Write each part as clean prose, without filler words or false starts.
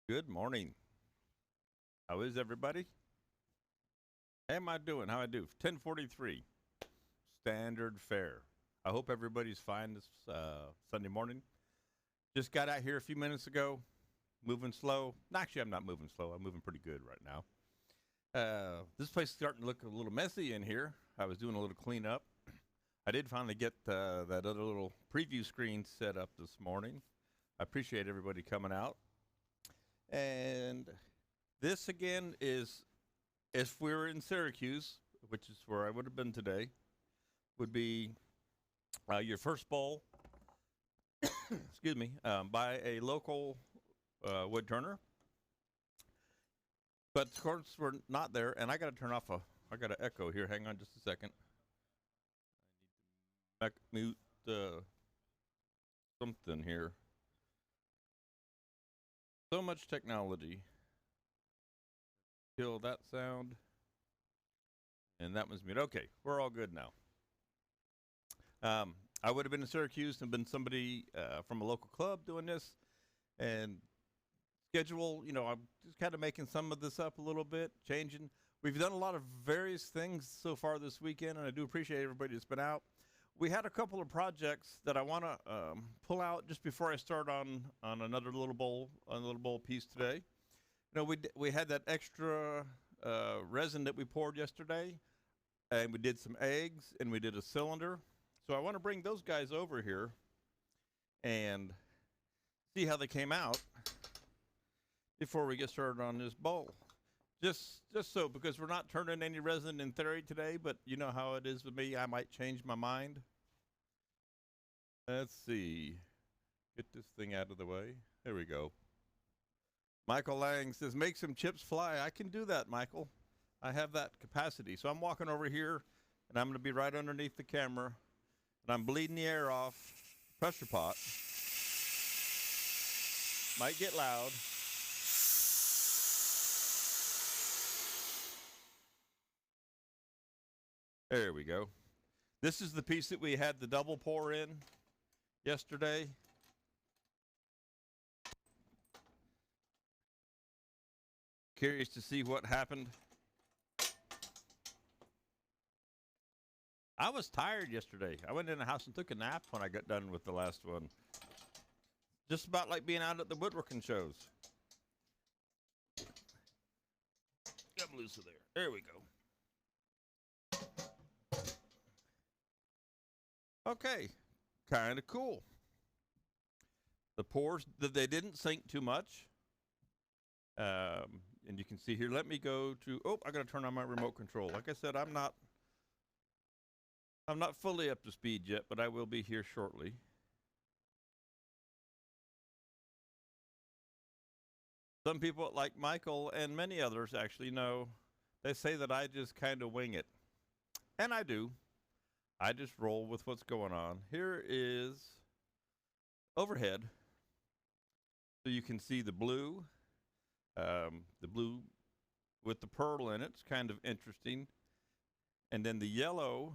Good morning. How is everybody? How am I doing? How I do? 10:43 standard fare. I hope everybody's fine this Sunday morning. Just got out here a few minutes ago, moving slow. No, actually, I'm not moving slow. I'm moving pretty good right now. This place is starting to look a little messy in here. I was doing a little cleanup. I did finally get that other little preview screen set up this morning. I appreciate everybody coming out. And this again is if we were in Syracuse, which is where I would have been today, would be your first bowl, excuse me, by a local wood turner. But of course, we're not there, and I got to turn off I got an echo here. Hang on just a second. Mute something here. So much technology. Kill that sound. And that one's mute. Okay, we're all good now. I would have been in Syracuse and been somebody from a local club doing this, and schedule. I'm just kind of making some of this up a little bit, changing. We've done a lot of various things so far this weekend, and I do appreciate everybody that's been out. We had a couple of projects that I want to pull out just before I start on another bowl piece today. We had that extra resin that we poured yesterday, and we did some eggs, and we did a cylinder. So I want to bring those guys over here and see how they came out before we get started on this bowl. Just so, because we're not turning any resin in theory today, but you know how it is with me, I might change my mind. Let's see. Get this thing out of the way. There we go. Michael Lang says, make some chips fly. I can do that, Michael. I have that capacity. So I'm walking over here, and I'm going to be right underneath the camera, and I'm bleeding the air off pressure pot. Might get loud. There we go. This is the piece that we had the double pour in yesterday. Curious to see what happened. I was tired yesterday. I went in the house and took a nap when I got done with the last one. Just about like being out at the woodworking shows. Get loose of there. There we go. Okay, kind of cool. The pours, they didn't sink too much. And you can see here, let me go to, I got to turn on my remote control. Like I said, I'm not fully up to speed yet, but I will be here shortly. Some people like Michael and many others actually know, they say that I just kind of wing it. And I do. I just roll with what's going on. Here is overhead. So you can see the blue with the pearl in it. It's kind of interesting. And then the yellow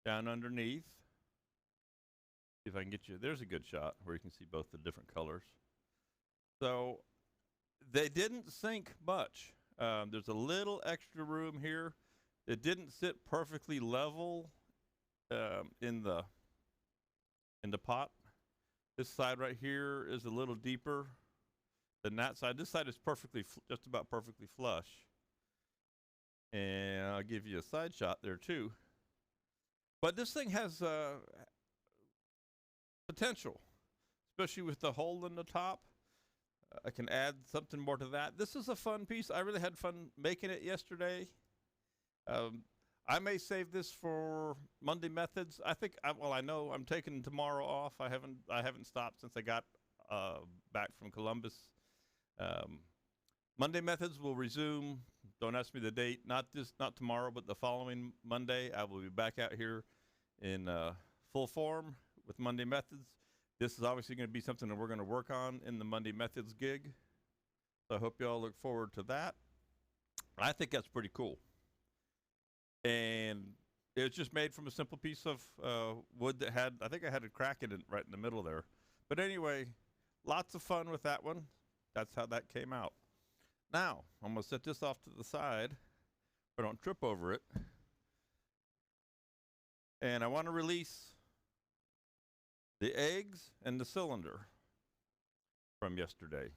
down underneath. See if I can get you, there's a good shot where you can see both the different colors. So they didn't sink much. There's a little extra room here. It didn't sit perfectly level in the pot. This side right here is a little deeper than that side. This side is just about perfectly flush. And I'll give you a side shot there too. But this thing has potential, especially with the hole in the top. I can add something more to that. This is a fun piece. I really had fun making it yesterday. I may save this for Monday methods. I know I'm taking tomorrow off. I haven't stopped since I got back from Columbus. Monday methods will resume. Don't ask me the date. Not tomorrow, but the following Monday. I will be back out here in full form with Monday methods. This is obviously going to be something that we're going to work on in the Monday methods gig. So I hope you all look forward to that. I think that's pretty cool. And it was just made from a simple piece of wood that I think I had a crack in it right in the middle there. But anyway, lots of fun with that one. that's how that came out. Now, I'm going to set this off to the side so I don't trip over it. And I want to release the eggs and the cylinder from yesterday.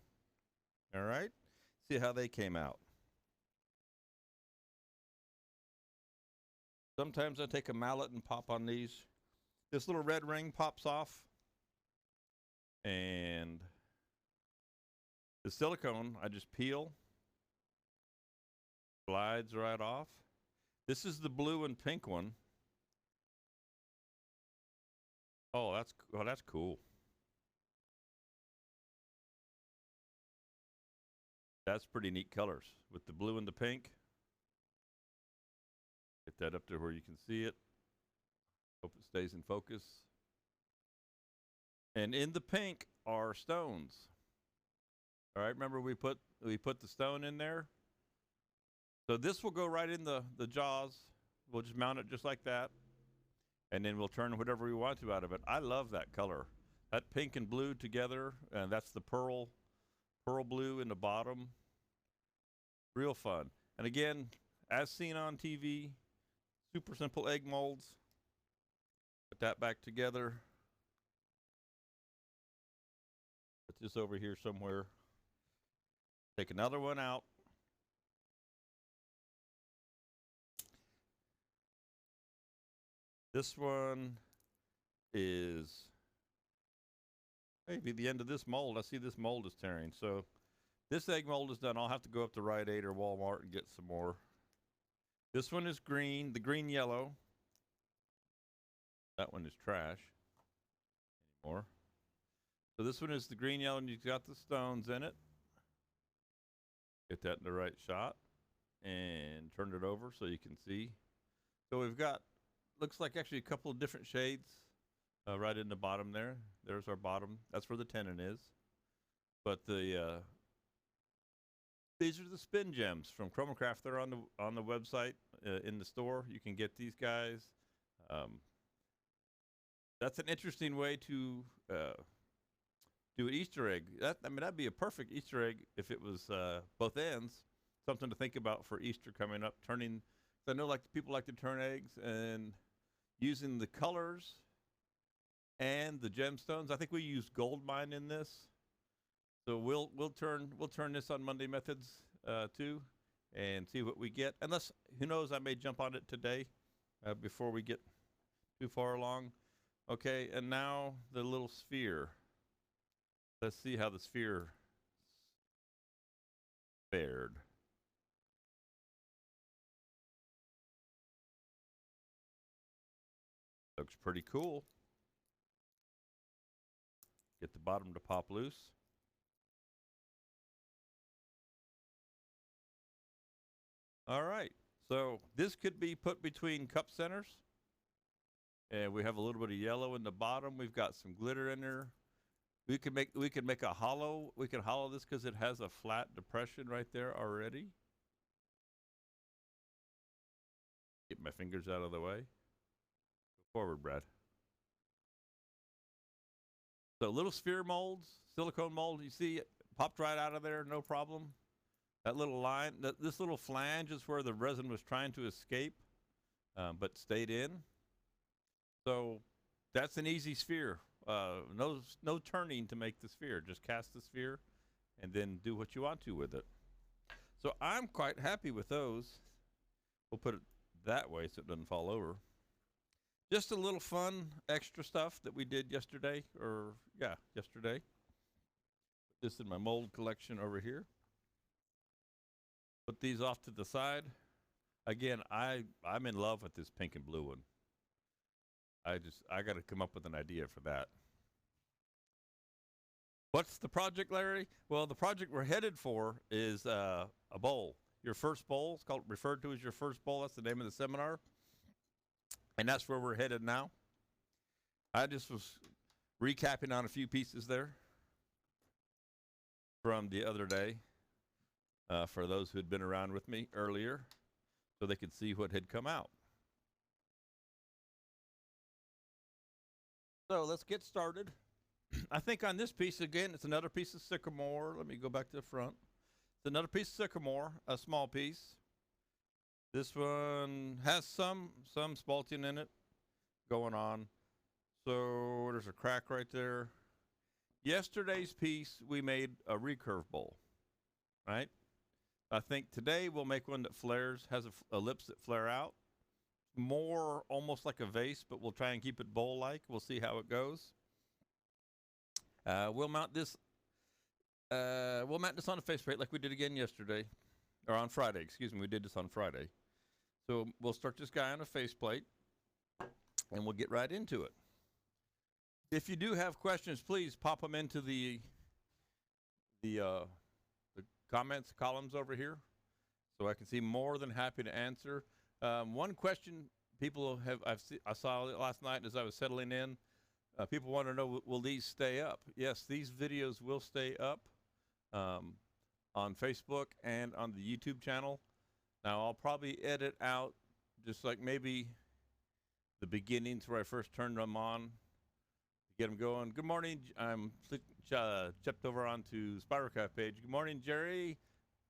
All right? See how they came out. Sometimes I take a mallet and pop on these. This little red ring pops off. And the silicone, I just peel. Slides right off. This is the blue and pink one. Oh, that's cool. That's pretty neat colors with the blue and the pink. Get that up to where you can see it. Hope it stays in focus. And in the pink are stones. All right, remember we put the stone in there? So this will go right in the jaws. We'll just mount it just like that. And then we'll turn whatever we want to out of it. I love that color. That pink and blue together, and that's the pearl blue in the bottom. Real fun. And again, as seen on TV, super simple egg molds. Put that back together. Put this over here somewhere. Take another one out. This one is maybe the end of this mold. I see this mold is tearing. So this egg mold is done. I'll have to go up to Rite Aid or Walmart and get some more. This one is green, the green yellow. That one is trash anymore. So this one is the green yellow, and you've got the stones in it. Get that in the right shot and turn it over so you can see. So we've got, looks like actually a couple of different shades right in the bottom there. There's our bottom. That's where the tenon is. But these are the spin gems from Chromacraft. They're on the website in the store. You can get these guys. That's an interesting way to do an Easter egg. That'd be a perfect Easter egg if it was both ends. Something to think about for Easter coming up. Turning, I know people like to turn eggs, and using the colors and the gemstones. I think we use gold mine in this, so we'll turn this on Monday Methods too, and see what we get. Unless, who knows, I may jump on it today before we get too far along. Okay, and now the little sphere. Let's see how the sphere fared. Looks pretty cool. Get the bottom to pop loose. All right, so this could be put between cup centers. And we have a little bit of yellow in the bottom. We've got some glitter in there. We could make a hollow. We could hollow this because it has a flat depression right there already. Get my fingers out of the way. Go forward, Brad. So little sphere molds, silicone mold. You see it popped right out of there, no problem. That little line, this little flange is where the resin was trying to escape, but stayed in. So that's an easy sphere. No turning to make the sphere. Just cast the sphere and then do what you want to with it. So I'm quite happy with those. We'll put it that way so it doesn't fall over. Just a little fun extra stuff that we did yesterday, yesterday. Put this in my mold collection over here. Put these off to the side. Again, I'm in love with this pink and blue one. I got to come up with an idea for that. What's the project, Larry? Well, the project we're headed for is a bowl. Your first bowl. It's referred to as your first bowl. That's the name of the seminar. And that's where we're headed now. I just was recapping on a few pieces there from the other day for those who had been around with me earlier so they could see what had come out. So let's get started. I think on this piece, again, it's another piece of sycamore. Let me go back to the front. It's another piece of sycamore, a small piece. This one has some spalting in it going on. So there's a crack right there. Yesterday's piece, we made a recurve bowl, right? I think today we'll make one that flares, has a lips that flare out. More almost like a vase, but we'll try and keep it bowl-like. We'll see how it goes. We'll mount this. We'll mount this on a faceplate like we did again yesterday, or on Friday. Excuse me, we did this on Friday. So we'll start this guy on a faceplate, and we'll get right into it. If you do have questions, please pop them into the comments columns over here, so I can see. More than happy to answer. One question people have I saw it last night as I was settling in. People want to know, will these stay up? Yes, these videos will stay up on Facebook and on the YouTube channel. Now, I'll probably edit out just like maybe the beginnings where I first turned them on to get them going. Good morning. I'm stepped over onto Spirocraft page. Good morning, Jerry.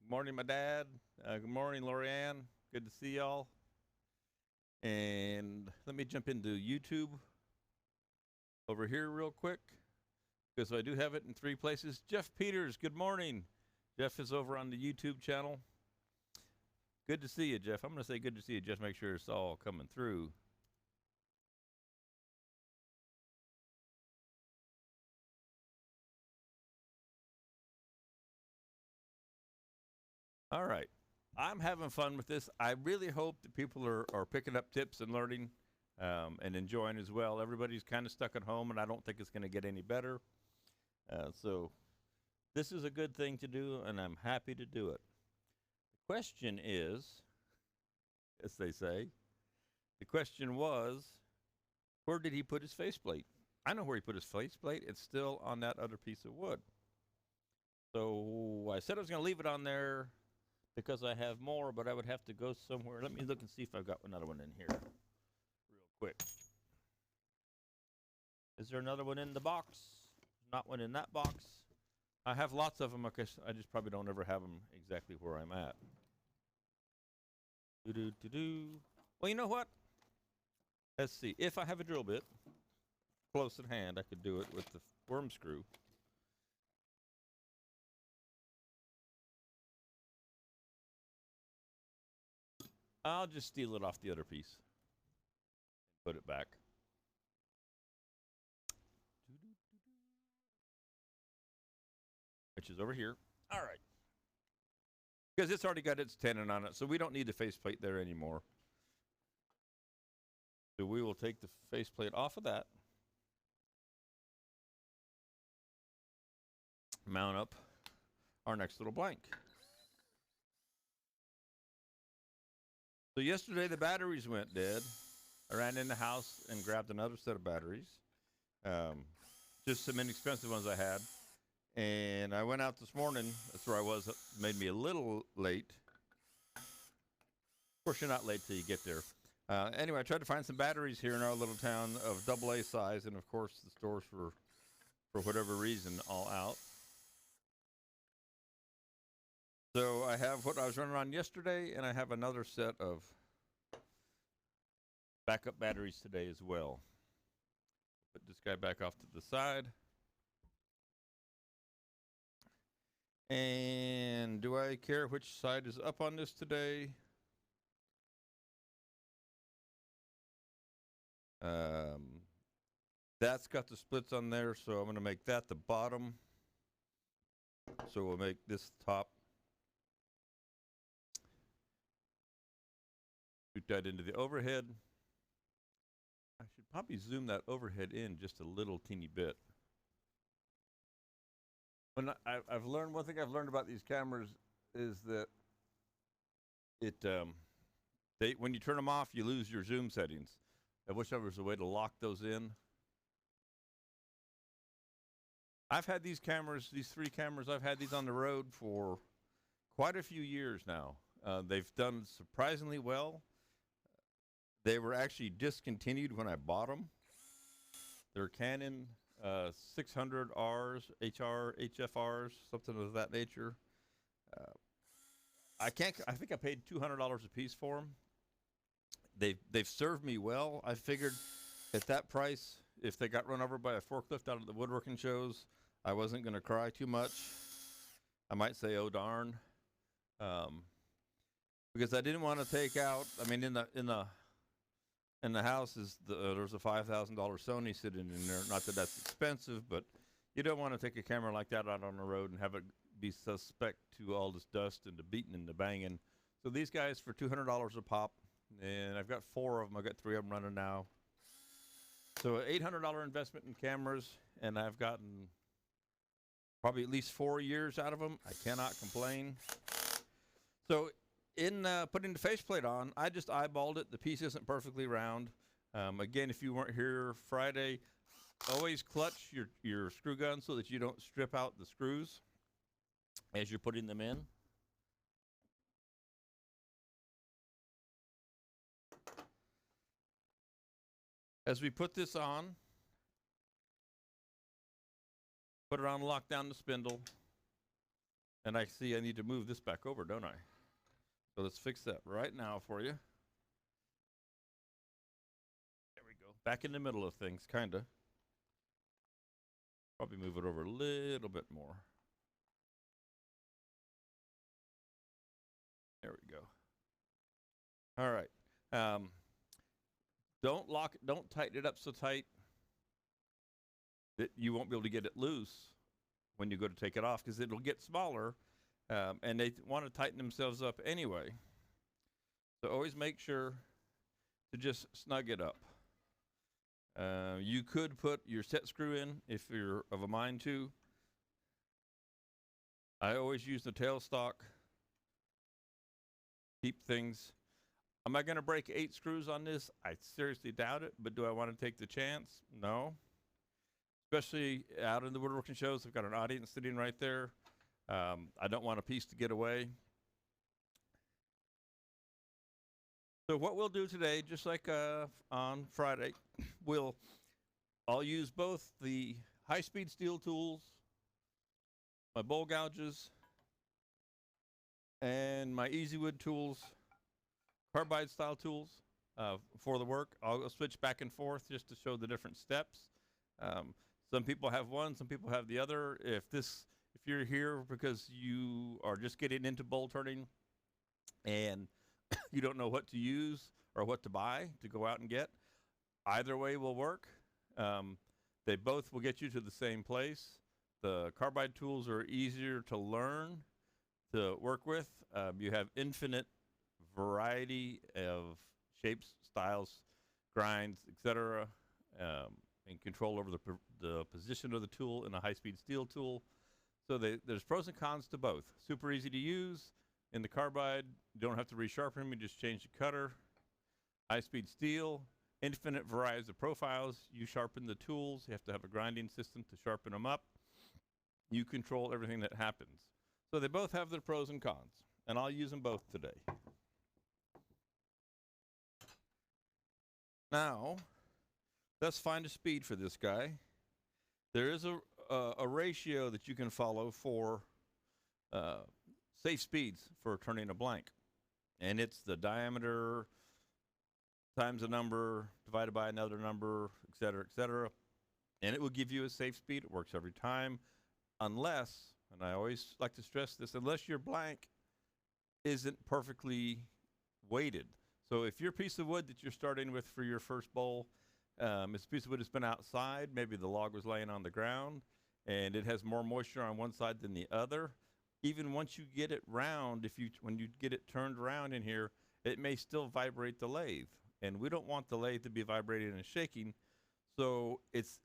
Good morning, my dad. Good morning, Lorianne. Good to see y'all. And let me jump into YouTube over here real quick, because I do have it in 3 places. Jeff Peters, good morning. Jeff is over on the YouTube channel. Good to see you, Jeff. I'm going to say good to see you, Jeff. Make sure it's all coming through. All right. I'm having fun with this. I really hope that people are picking up tips and learning and enjoying as well. Everybody's kind of stuck at home, and I don't think it's going to get any better. So this is a good thing to do, and I'm happy to do it. The question is, as they say, the question was, where did he put his faceplate? I know where he put his faceplate. It's still on that other piece of wood. So I said I was going to leave it on there because I have more, but I would have to go somewhere. Let me look and see if I've got another one in here real quick. Is there another one in the box? Not one in that box. I have lots of them. I just probably don't ever have them exactly where I'm at. Well, you know what? Let's see. If I have a drill bit close at hand, I could do it with the worm screw. I'll just steal it off the other piece and put it back. Which is over here. All right. Because it's already got its tenon on it, so we don't need the faceplate there anymore. So we will take the faceplate off of that. Mount up our next little blank. So yesterday the batteries went dead. I ran in the house and grabbed another set of batteries. Just some inexpensive ones I had. And I went out this morning. That's where I was. It made me a little late. Of course, you're not late till you get there. Anyway, I tried to find some batteries here in our little town of AA size. And, of course, the stores were, for whatever reason, all out. So I have what I was running on yesterday, and I have another set of backup batteries today as well. Put this guy back off to the side. And do I care which side is up on this today? That's got the splits on there, so I'm going to make that the bottom. So we'll make this top. Shoot that into the overhead. I should probably zoom that overhead in just a little teeny bit. When I've learned, one thing I've learned about these cameras is that when you turn them off, you lose your zoom settings. I wish there was a way to lock those in. I've had these cameras, these 3 cameras, I've had these on the road for quite a few years now. They've done surprisingly well. They were actually discontinued when I bought them. They're Canon 600Rs, HFRs, something of that nature. Uh, I can't. I think I paid $200 a piece for them. They've served me well. I figured at that price, if they got run over by a forklift out of the woodworking shows, I wasn't going to cry too much. I might say, "Oh darn," um, because I didn't want to take out. I mean, in the house is there's a $5,000 Sony sitting in there. Not that that's expensive, but you don't want to take a camera like that out on the road and have it be suspect to all this dust and the beating and the banging. So these guys for $200 a pop, and I've got 4 of them. I've got 3 of them running now. So $800 investment in cameras, and I've gotten probably at least 4 years out of them. I cannot complain. So in putting the faceplate on, I just eyeballed it. The piece isn't perfectly round. Again, if you weren't here Friday, always clutch your screw gun so that you don't strip out the screws as you're putting them in. As we put this on, put it on, lock down the spindle, and I see I need to move this back over, don't I? So let's fix that right now for you. There we go. Back in the middle of things, kind of. Probably move it over a little bit more. There we go. All right. Don't tighten it up so tight that you won't be able to get it loose when you go to take it off, because it'll get smaller, and they want to tighten themselves up anyway. So always make sure to just snug it up. You could put your set screw in if you're of a mind to. I always use the tailstock. Keep things. Am I going to break 8 screws on this? I seriously doubt it, but do I want to take the chance? No. Especially out in the woodworking shows, I've got an audience sitting right there. I don't want a piece to get away. So what we'll do today, just like on Friday, I'll use both the high-speed steel tools, my bowl gouges, and my easy wood tools, carbide style tools for the work. I'll switch back and forth just to show the different steps. Some people have one, some people have the other. If you're here because you are just getting into bowl turning and you don't know what to use or what to buy to go out and get, either way will work. They both will get you to the same place. The carbide tools are easier to learn to work with. You have infinite variety of shapes, styles, grinds, etc., and control over the position of the tool in a high-speed steel tool. So there's pros and cons to both. Super easy to use. In the carbide, you don't have to resharpen them. You just change the cutter. High-speed steel, infinite varieties of profiles. You sharpen the tools. You have to have a grinding system to sharpen them up. You control everything that happens. So they both have their pros and cons, and I'll use them both today. Now, let's find a speed for this guy. There is a ratio that you can follow for safe speeds for turning a blank. And it's the diameter times a number divided by another number, et cetera, et cetera. And it will give you a safe speed. It works every time, unless, and I always like to stress this, unless your blank isn't perfectly weighted. So if your piece of wood that you're starting with for your first bowl, it's a piece of wood that's been outside, maybe the log was laying on the ground, and it has more moisture on one side than the other, even once you get it round, when you get it turned around in here, it may still vibrate the lathe. And we don't want the lathe to be vibrating and shaking. So it's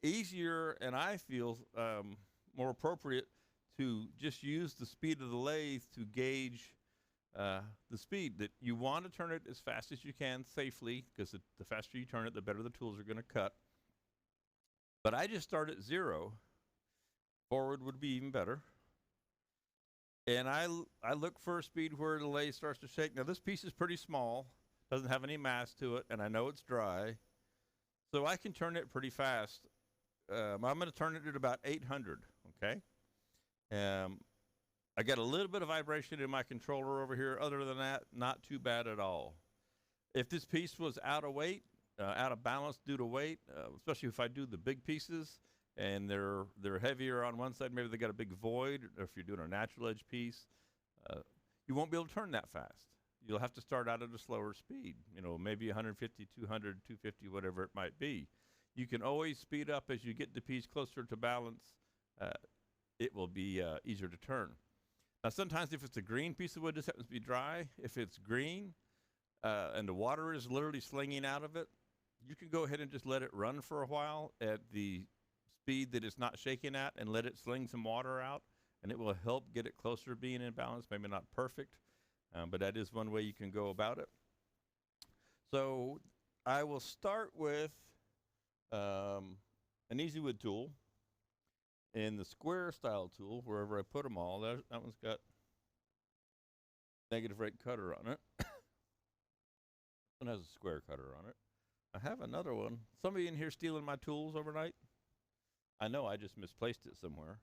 easier, and I feel more appropriate to just use the speed of the lathe to gauge the speed. That you want to turn it as fast as you can safely, because the faster you turn it, the better the tools are going to cut. But I just start at 0. Forward would be even better. And I look for a speed where the lathe starts to shake. Now this piece is pretty small, doesn't have any mass to it, and I know it's dry. So I can turn it pretty fast I'm going to turn it at about 800. Okay. Um, I got a little bit of vibration in my controller over here. Other than that, not too bad at all. If this piece was out of weight, out of balance due to weight, especially if I do the big pieces and they're heavier on one side, maybe they got a big void, or if you're doing a natural edge piece, uh, you won't be able to turn that fast. You'll have to start out at a slower speed, maybe 150, 200, 250, whatever it might be. You can always speed up as you get the piece closer to balance. Uh, it will be easier to turn. Now, sometimes if it's a green piece of wood, this happens to be dry. If it's green and the water is literally slinging out of it, you can go ahead and just let it run for a while at the speed that it's not shaking at and let it sling some water out, and it will help get it closer to being in balance. Maybe not perfect, but that is one way you can go about it. So I will start with an easy wood tool and the square style tool, wherever I put them all. That one's got negative rate cutter on it. This one has a square cutter on it. I have another one. Somebody in here stealing my tools overnight? I know I just misplaced it somewhere.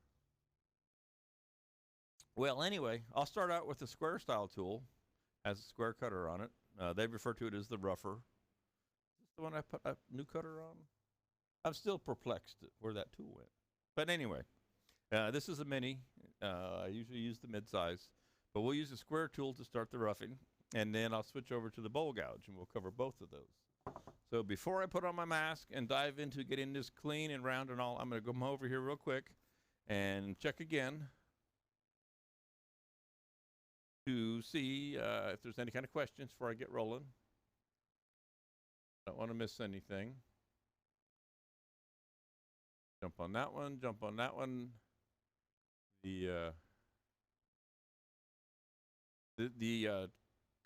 Well, anyway, I'll start out with the square style tool. Has a square cutter on it. They refer to it as the rougher. Is this the one I put a new cutter on? I'm still perplexed at where that tool went. But anyway, this is a mini. I usually use the mid-size. But we'll use a square tool to start the roughing. And then I'll switch over to the bowl gouge, and we'll cover both of those. So before I put on my mask and dive into getting this clean and round and all, I'm going to come over here real quick and check again to see if there's any kind of questions before I get rolling. Don't want to miss anything. Jump on that one, jump on that one. The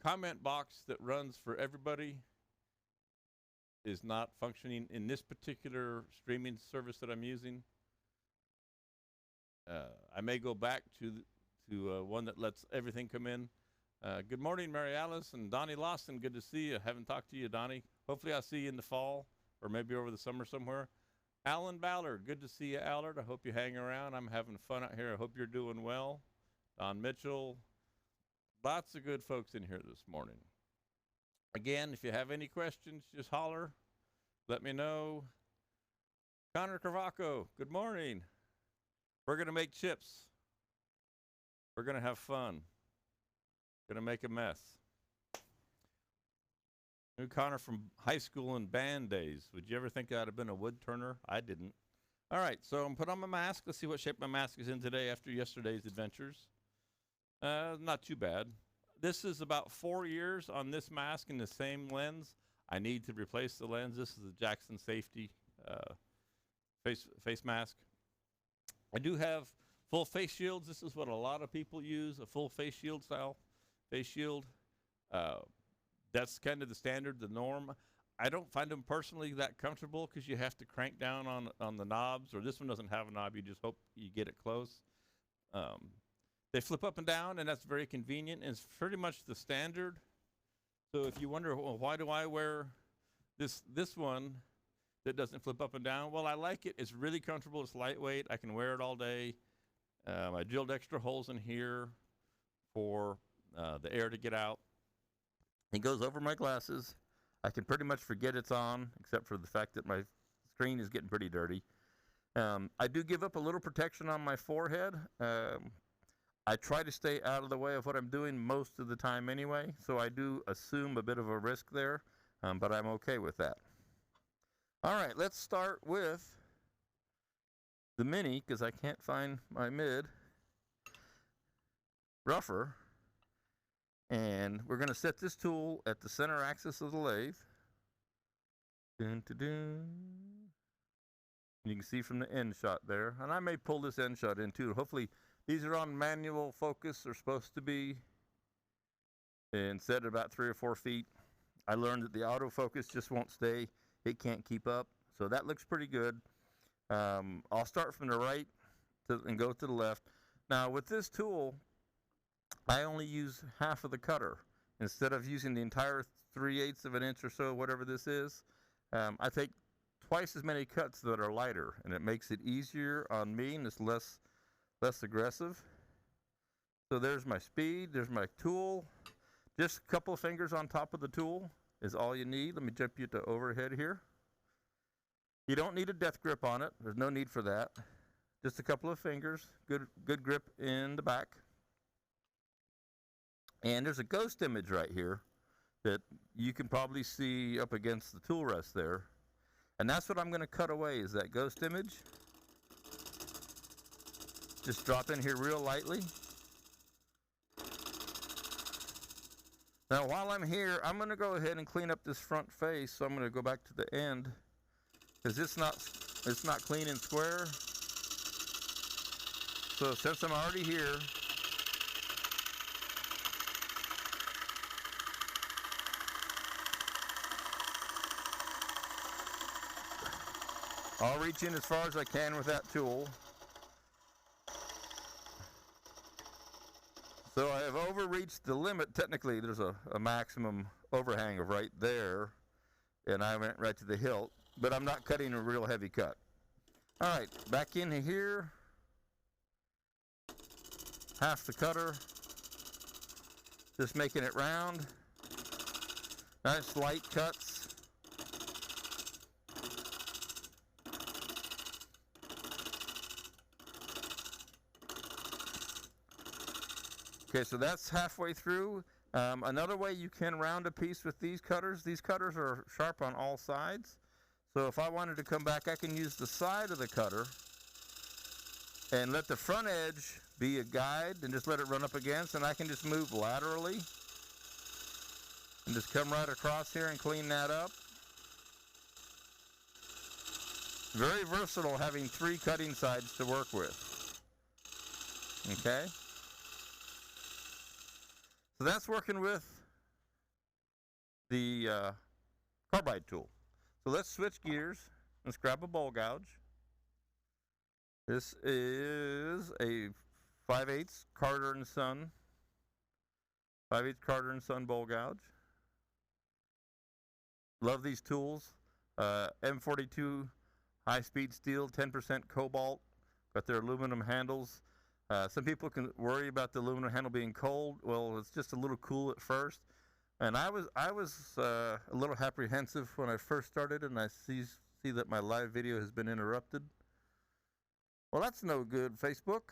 comment box that runs for everybody is not functioning in this particular streaming service that I'm using. I may go back to one that lets everything come in. Good morning, Mary Alice and Donnie Lawson. Good to see you. Haven't talked to you, Donnie. Hopefully I'll see you in the fall or maybe over the summer somewhere. Alan Ballard. Good to see you, Allard. I hope you hang around. I'm having fun out here. I hope you're doing well. Don Mitchell. Lots of good folks in here this morning. Again, if you have any questions, just holler. Let me know. Connor Carvaco, good morning. We're going to make chips. We're going to have fun. Going to make a mess. Knew Connor from high school and band days. Would you ever think I'd have been a wood turner? I didn't. All right, so I'm put on my mask. Let's see what shape my mask is in today after yesterday's adventures. Not too bad. This is about 4 years on this mask in the same lens. I need to replace the lens. This is a Jackson Safety face mask. I do have full face shields. This is what a lot of people use, a full face shield style face shield. That's kind of the standard, the norm. I don't find them personally that comfortable because you have to crank down on the knobs, or this one doesn't have a knob. You just hope you get it close. They flip up and down, and that's very convenient. And it's pretty much the standard. So if you wonder, well, why do I wear this one that doesn't flip up and down? Well, I like it. It's really comfortable. It's lightweight. I can wear it all day. I drilled extra holes in here for the air to get out. It goes over my glasses. I can pretty much forget it's on, except for the fact that my screen is getting pretty dirty. I do give up a little protection on my forehead. I try to stay out of the way of what I'm doing most of the time anyway, so I do assume a bit of a risk there, but I'm okay with that. All right, let's start with the mini, because I can't find my mid rougher. And we're going to set this tool at the center axis of the lathe. Dun, dun, dun. You can see from the end shot there. And I may pull this end shot in too. Hopefully these are on manual focus. They're supposed to be. And set at about 3 or 4 feet. I learned that the autofocus just won't stay. It can't keep up. So that looks pretty good. I'll start from the right and go to the left. Now with this tool, I only use half of the cutter. Instead of using the entire 3/8 of an inch or so, whatever this is, I take twice as many cuts that are lighter, and it makes it easier on me, and it's less aggressive. So there's my speed, there's my tool. Just a couple of fingers on top of the tool is all you need. Let me jump you to overhead here. You don't need a death grip on it. There's no need for that. Just a couple of fingers, good grip in the back. And there's a ghost image right here that you can probably see up against the tool rest there. And that's what I'm going to cut away, is that ghost image. Just drop in here real lightly. Now while I'm here, I'm going to go ahead and clean up this front face. So I'm going to go back to the end, because it's not clean and square. So since I'm already here, I'll reach in as far as I can with that tool. So I have overreached the limit. Technically, there's a maximum overhang of right there, and I went right to the hilt, but I'm not cutting a real heavy cut. All right, back in here, half the cutter, just making it round. Nice light cuts. Okay, so that's halfway through. Another way you can round a piece with these cutters are sharp on all sides. So if I wanted to come back, I can use the side of the cutter and let the front edge be a guide and just let it run up against, and I can just move laterally and just come right across here and clean that up. Very versatile having 3 cutting sides to work with. Okay? So that's working with the carbide tool. So let's switch gears. Let's grab a bowl gouge. This is a 5/8 Carter & Son. 5/8 Carter & Son bowl gouge. Love these tools. M42 high-speed steel, 10% cobalt. Got their aluminum handles. Some people can worry about the aluminum handle being cold. Well, it's just a little cool at first. And I was a little apprehensive when I first started, and I see that my live video has been interrupted. Well, that's no good, Facebook.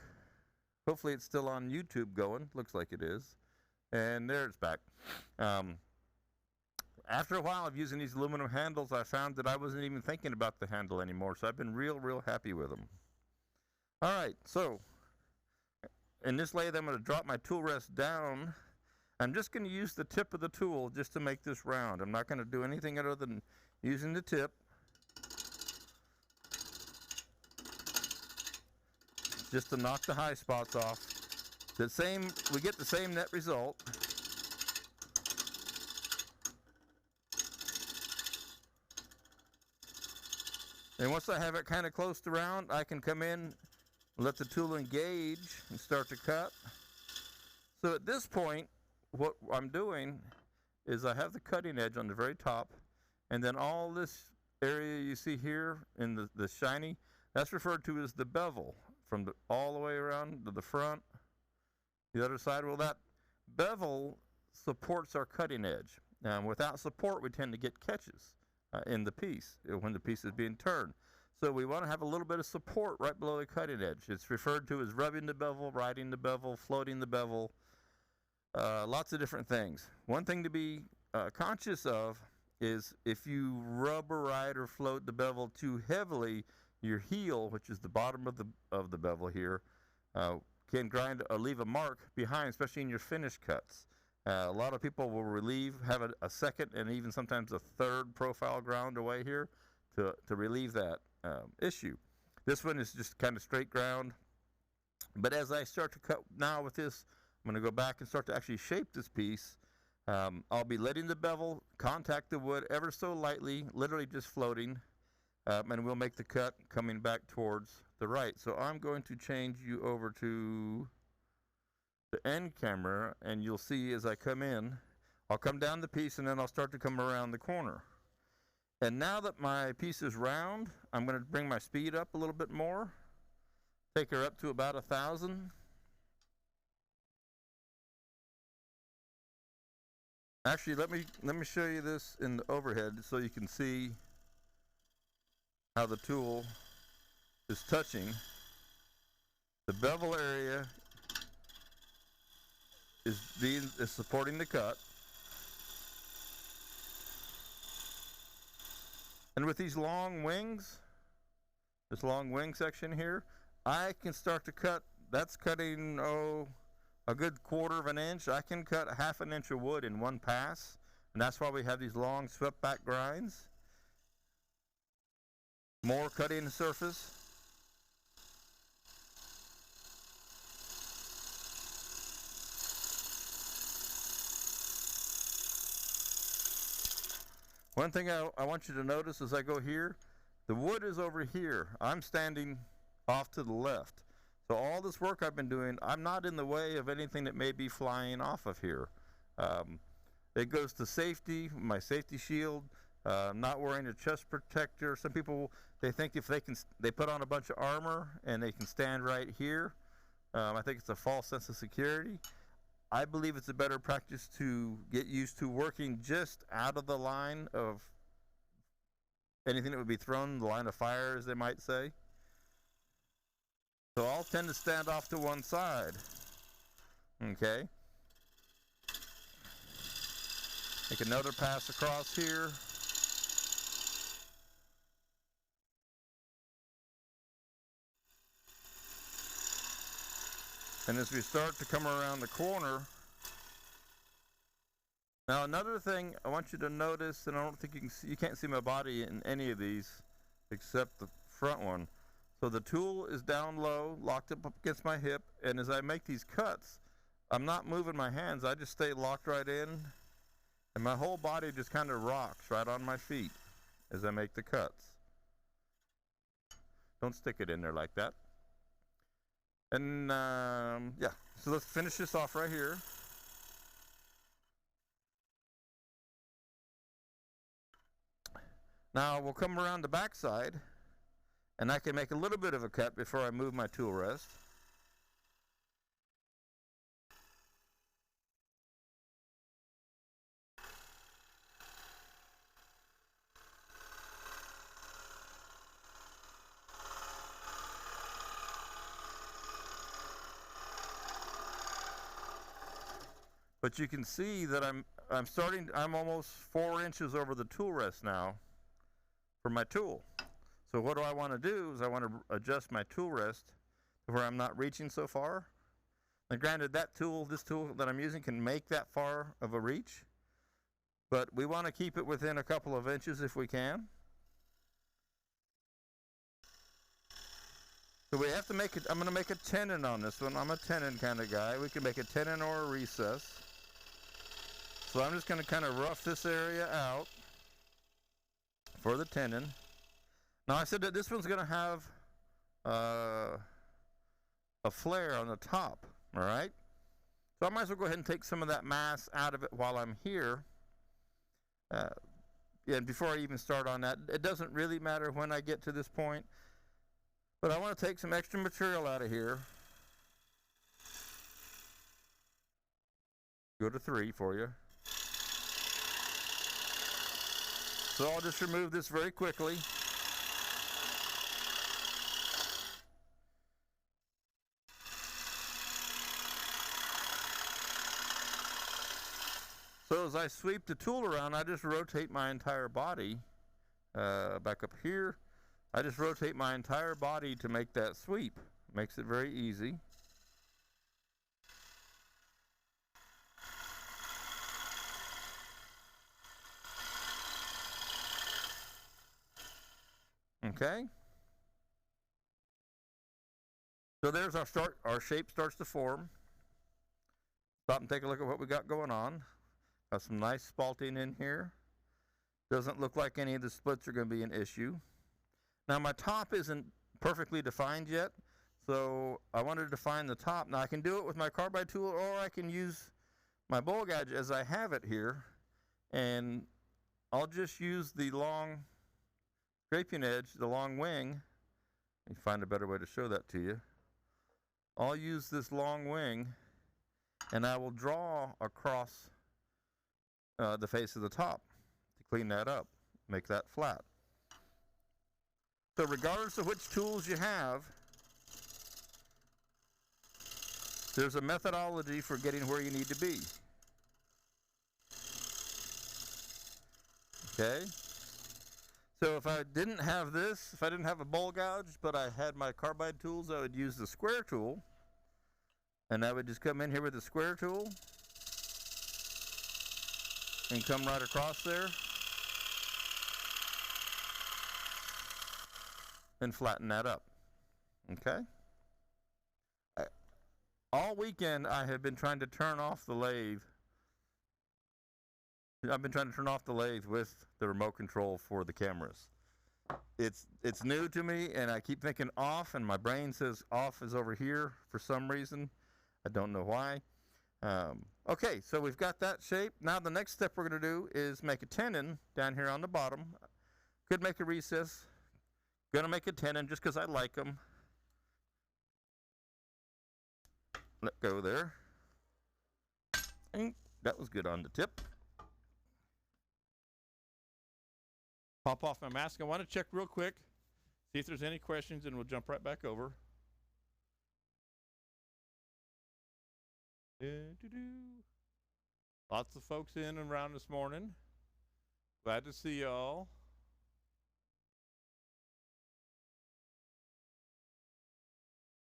Hopefully it's still on YouTube going. Looks like it is. And there it's back. After a while of using these aluminum handles, I found that I wasn't even thinking about the handle anymore. So I've been real happy with them. All right, so in this lathe, I'm going to drop my tool rest down. I'm just going to use the tip of the tool just to make this round. I'm not going to do anything other than using the tip. Just to knock the high spots off. We get the same net result. And once I have it kind of close to round, I can come in, let the tool engage, and start to cut. So at this point, what I'm doing is I have the cutting edge on the very top, and then all this area you see here in the shiny, that's referred to as the bevel, from all the way around to the front, the other side. Well, that bevel supports our cutting edge. Without support, we tend to get catches in the piece when the piece is being turned. So we want to have a little bit of support right below the cutting edge. It's referred to as rubbing the bevel, riding the bevel, floating the bevel, lots of different things. One thing to be conscious of is if you rub or ride or float the bevel too heavily, your heel, which is the bottom of the bevel here, can grind or leave a mark behind, especially in your finish cuts. A lot of people will have a second and even sometimes a third profile ground away here to relieve that issue. This one is just kind of straight ground. But as I start to cut now with this, I'm going to go back and start to actually shape this piece. I'll be letting the bevel contact the wood ever so lightly, literally just floating, and we'll make the cut coming back towards the right. So I'm going to change you over to the end camera, and you'll see as I come in, I'll come down the piece and then I'll start to come around the corner. And now that my piece is round, I'm going to bring my speed up a little bit more. Take her up to about 1,000. Actually, let me show you this in the overhead so you can see how the tool is touching. The bevel area is supporting the cut. And with these long wings, this long wing section here, I can start to cut. That's cutting, a good 1/4 of an inch. I can cut 1/2 an inch of wood in one pass, and that's why we have these long swept back grinds. More cutting surface. One thing I want you to notice as I go here, the wood is over here. I'm standing off to the left. So all this work I've been doing, I'm not in the way of anything that may be flying off of here. It goes to safety, my safety shield, not wearing a chest protector. Some people, they think if they put on a bunch of armor and they can stand right here. I think it's a false sense of security. I believe it's a better practice to get used to working just out of the line of anything that would be thrown, the line of fire, as they might say. So I'll tend to stand off to one side. Okay. Make another pass across here. And as we start to come around the corner, now another thing I want you to notice, and I don't think you can't see my body in any of these except the front one. So the tool is down low, locked up against my hip, and as I make these cuts, I'm not moving my hands. I just stay locked right in, and my whole body just kind of rocks right on my feet as I make the cuts. Don't stick it in there like that. And yeah, so let's finish this off right here. Now we'll come around the back side, and I can make a little bit of a cut before I move my tool rest. But you can see that I'm almost 4 inches over the tool rest now for my tool. So what do I want to do is I want to adjust my tool rest to where I'm not reaching so far. And granted, this tool that I'm using can make that far of a reach, but we want to keep it within a couple of inches if we can. So we have to make it, I'm going to make a tenon on this one. I'm a tenon kind of guy. We can make a tenon or a recess. So I'm just going to kind of rough this area out for the tenon. Now I said that this one's going to have a flare on the top, all right? So I might as well go ahead and take some of that mass out of it while I'm here. And before I even start on that, it doesn't really matter when I get to this point, but I want to take some extra material out of here. Go to 3 for you. So I'll just remove this very quickly. So as I sweep the tool around, I just rotate my entire body back up here. I just rotate my entire body to make that sweep. Makes it very easy. Okay. So there's our shape starts to form. Stop and take a look at what we got going on. Got some nice spalting in here. Doesn't look like any of the splits are going to be an issue. Now my top isn't perfectly defined yet, so I wanted to define the top. Now I can do it with my carbide tool, or I can use my bowl gouge as I have it here and I'll just use the long scraping edge, the long wing. Let me find a better way to show that to you. I'll use this long wing and I will draw across the face of the top to clean that up, make that flat. So regardless of which tools you have, there's a methodology for getting where you need to be. Okay? So if I didn't have this, if I didn't have a bowl gouge, but I had my carbide tools, I would use the square tool. And I would just come in here with the square tool and come right across there and flatten that up. Okay? All weekend I have been trying to turn off the lathe. I've been trying to turn off the lathe with the remote control for the cameras. It's new to me, and I keep thinking off, and my brain says off is over here for some reason. I don't know why. Okay, so we've got that shape. Now the next step we're going to do is make a tenon down here on the bottom. Could make a recess. Going to make a tenon just because I like them. Let go there. And that was good on the tip. Pop off my mask. I want to check real quick, see if there's any questions, and we'll jump right back over. Lots of folks in and around this morning. Glad to see y'all.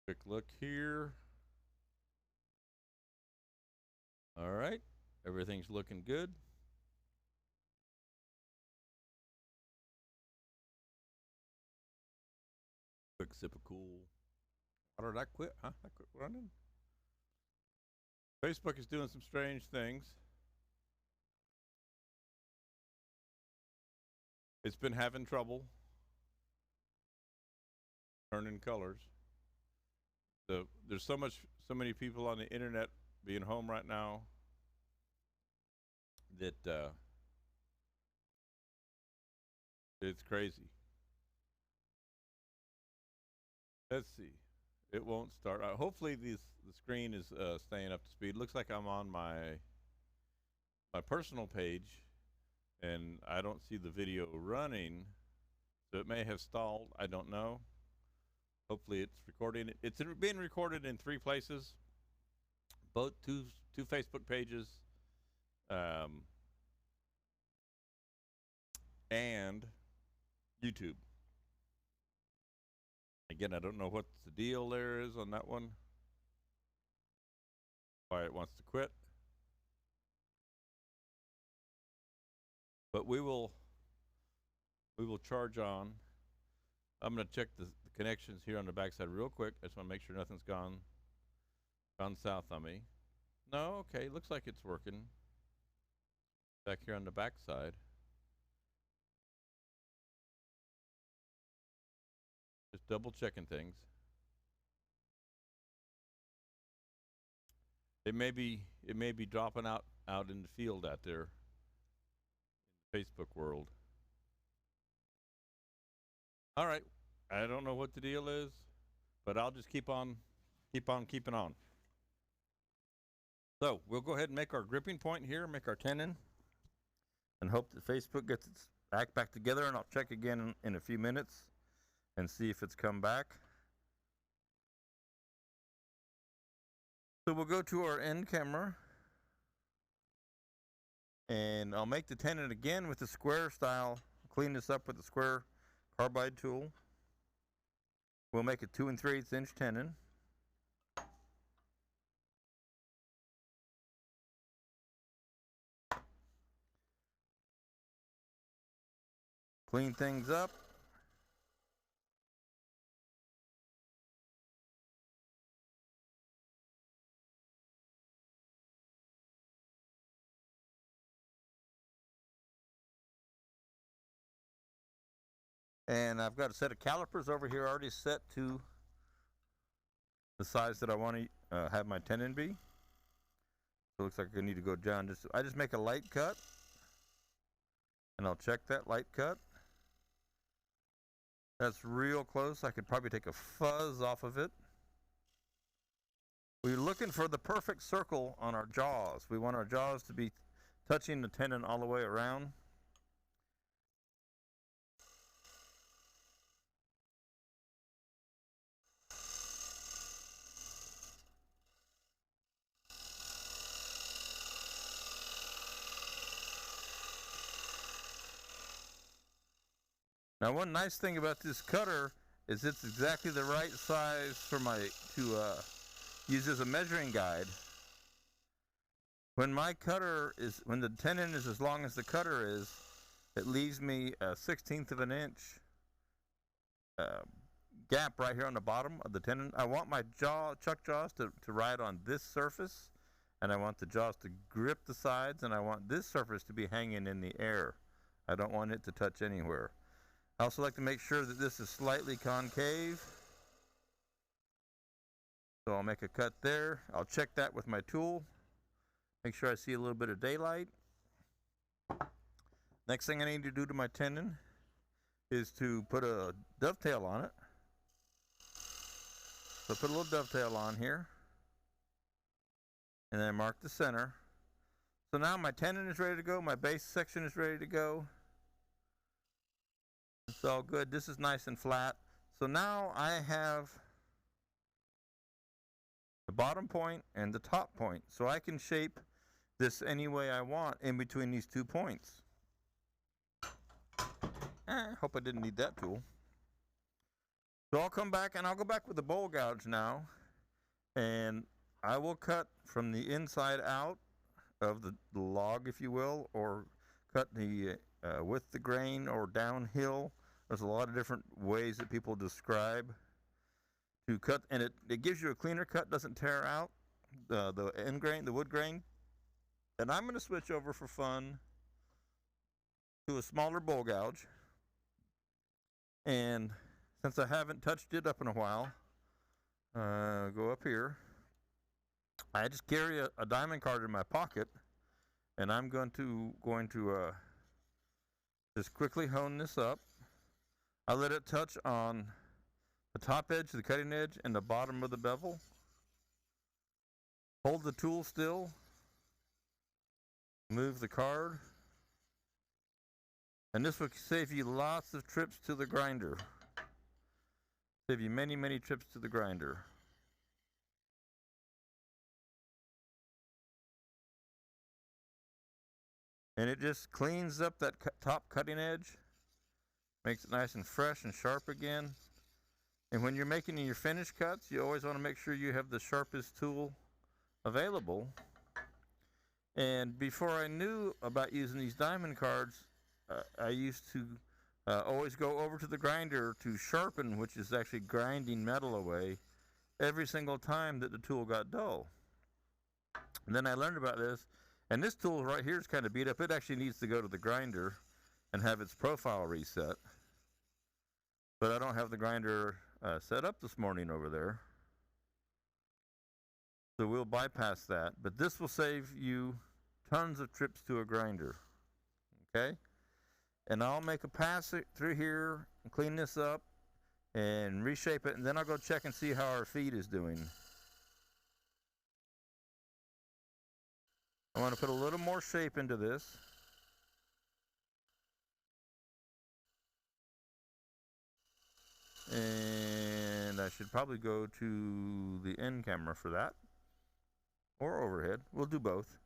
Quick look here. All right, everything's looking good. Quick sip of cool water. That quit, huh? That quit running. Facebook is doing some strange things. It's been having trouble turning colors. There's so many people on the internet being home right now that it's crazy. Let's see. It won't start. Hopefully the screen is staying up to speed. Looks like I'm on my personal page, and I don't see the video running, so it may have stalled. I don't know. Hopefully it's recording. It's being recorded in 3 places, both two Facebook pages, and YouTube. Again, I don't know what the deal there is on that one, why it wants to quit. But we will charge on. I'm going to check the connections here on the backside real quick. I just want to make sure nothing's gone south on me. No, okay, looks like it's working. Back here on the backside. Just double checking things. It may be dropping out in the field out there in the Facebook world. All right, I don't know what the deal is, but I'll just keep on keeping on. So we'll go ahead and make our gripping point here, make our tenon, and hope that Facebook gets its act back together, and I'll check again in a few minutes and see if it's come back. So we'll go to our end camera, and I'll make the tenon again with the square style. Clean this up with the square carbide tool. We'll make a 2 3/8 inch tenon. Clean things up. And I've got a set of calipers over here already set to the size that I want to have my tenon be. So it looks like I need to go down. I just make a light cut, And I'll check that light cut. That's real close. I could probably take a fuzz off of it. We're looking for the perfect circle on our jaws. We want our jaws to be touching the tenon all the way around. Now, one nice thing about this cutter is it's exactly the right size for to use as a measuring guide. When the tenon is as long as the cutter is, it leaves me a 1/16 of an inch gap right here on the bottom of the tenon. I want my chuck jaws to ride on this surface, and I want the jaws to grip the sides, and I want this surface to be hanging in the air. I don't want it to touch anywhere. I also like to make sure that this is slightly concave. So I'll make a cut there. I'll check that with my tool. Make sure I see a little bit of daylight. Next thing I need to do to my tenon is to put a dovetail on it. So put a little dovetail on here. And then mark the center. So now my tenon is ready to go. My base section is ready to go. It's all good. This is nice and flat. So now I have the bottom point and the top point. So I can shape this any way I want in between these 2 points. Hope I didn't need that tool. So I'll come back and I'll go back with the bowl gouge now. And I will cut from the inside out of the log, if you will, or cut the with the grain or downhill. There's a lot of different ways that people describe to cut, and it gives you a cleaner cut, doesn't tear out the end grain, the wood grain. And I'm going to switch over for fun to a smaller bowl gouge. And since I haven't touched it up in a while, go up here. I just carry a diamond card in my pocket, and I'm going to just quickly hone this up. I let it touch on the top edge, the cutting edge, and the bottom of the bevel. Hold the tool still. Move the card. And this will save you lots of trips to the grinder. Save you many, many trips to the grinder. And it just cleans up that top cutting edge. Makes it nice and fresh and sharp again. And when you're making your finished cuts, you always want to make sure you have the sharpest tool available. And before I knew about using these diamond cards, I used to always go over to the grinder to sharpen, which is actually grinding metal away, every single time that the tool got dull. And then I learned about this, and this tool right here is kind of beat up. It actually needs to go to the grinder and have its profile reset. But I don't have the grinder set up this morning over there. So we'll bypass that. But this will save you tons of trips to a grinder. Okay? And I'll make a pass through here and clean this up and reshape it. And then I'll go check and see how our feed is doing. I want to put a little more shape into this. And I should probably go to the end camera for that. Or overhead. We'll do both.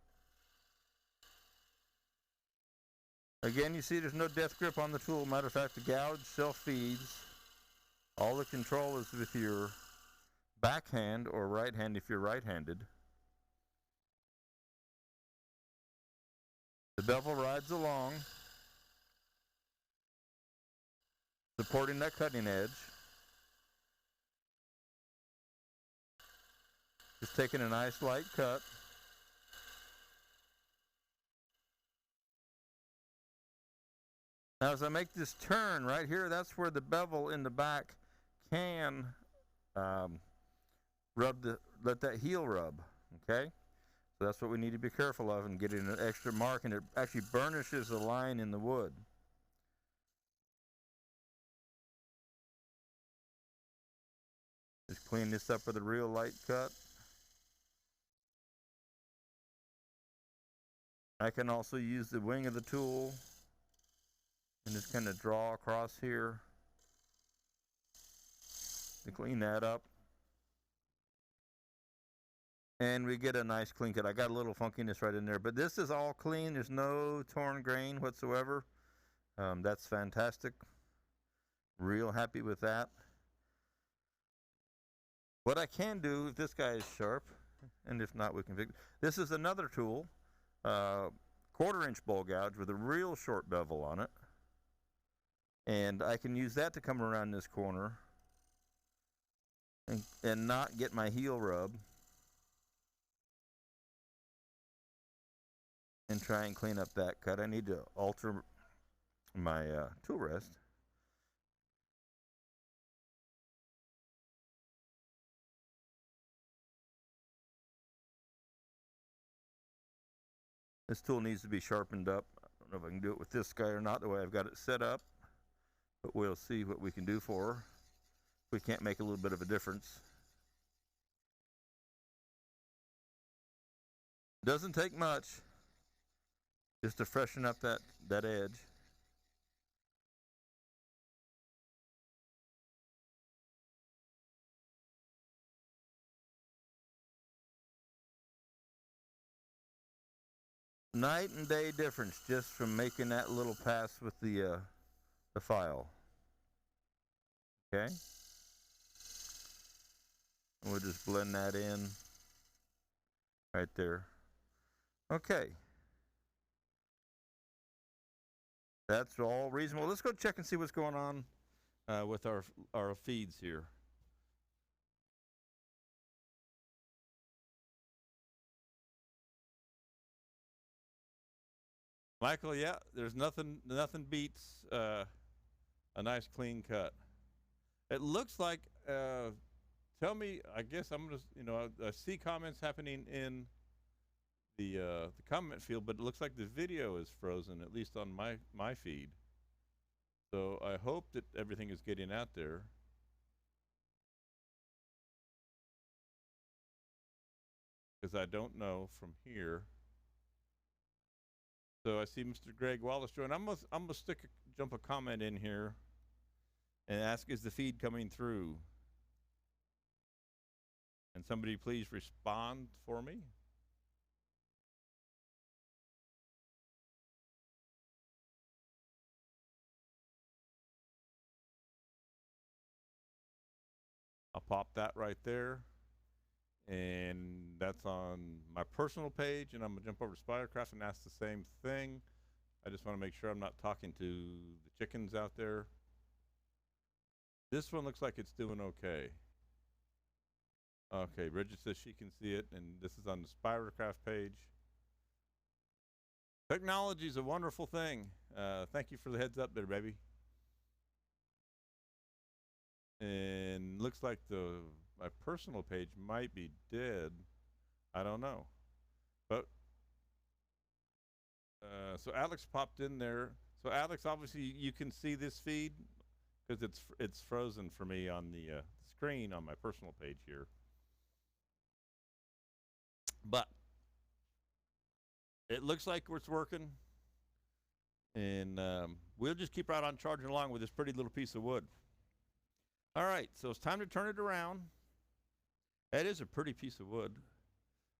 Again, you see there's no death grip on the tool. Matter of fact, the gouge self-feeds. All the control is with your backhand or right hand if you're right-handed. The bevel rides along, supporting that cutting edge. Just taking a nice light cut. Now as I make this turn right here, that's where the bevel in the back can let that heel rub, okay? So that's what we need to be careful of and getting an extra mark, and it actually burnishes the line in the wood. Just clean this up with a real light cut. I can also use the wing of the tool and just kind of draw across here to clean that up. And we get a nice clean cut. I got a little funkiness right in there, but this is all clean. There's no torn grain whatsoever. That's fantastic. Real happy with that. What I can do, if this guy is sharp, and if not, we can fix it. This is another tool, 1/4-inch bowl gouge with a real short bevel on it. And I can use that to come around this corner and not get my heel rubbed. And try and clean up that cut. I need to alter my tool rest. This tool needs to be sharpened up. I don't know if I can do it with this guy or not, the way I've got it set up, but we'll see what we can do for her. We can't make a little bit of a difference. Doesn't take much just to freshen up that edge. Night and day difference just from making that little pass with the file. Okay? And we'll just blend that in right there. Okay. That's all reasonable. Let's go check and see what's going on with our feeds here. Michael, yeah, there's nothing beats a nice clean cut. It looks like tell me, I guess I'm gonna I see comments happening in the comment field, but it looks like the video is frozen, at least on my feed. So I hope that everything is getting out there. Because I don't know from here. So I see Mr. Greg Wallace join. I'm gonna jump a comment in here and ask, is the feed coming through? And somebody please respond for me. I'll pop that right there. And that's on my personal page, and I'm gonna jump over to Spidercraft and ask the same thing. I just want to make sure I'm not talking to the chickens out there. This one looks like it's doing okay. Okay, Bridget says she can see it, and this is on the Spidercraft page. Technology is a wonderful thing. Thank you for the heads up there, baby. And looks like my personal page might be dead. I don't know. But so Alex popped in there. So Alex, obviously you can see this feed because it's frozen for me on the screen on my personal page here. But it looks like it's working, and we'll just keep right on charging along with this pretty little piece of wood. All right, so it's time to turn it around. That is a pretty piece of wood.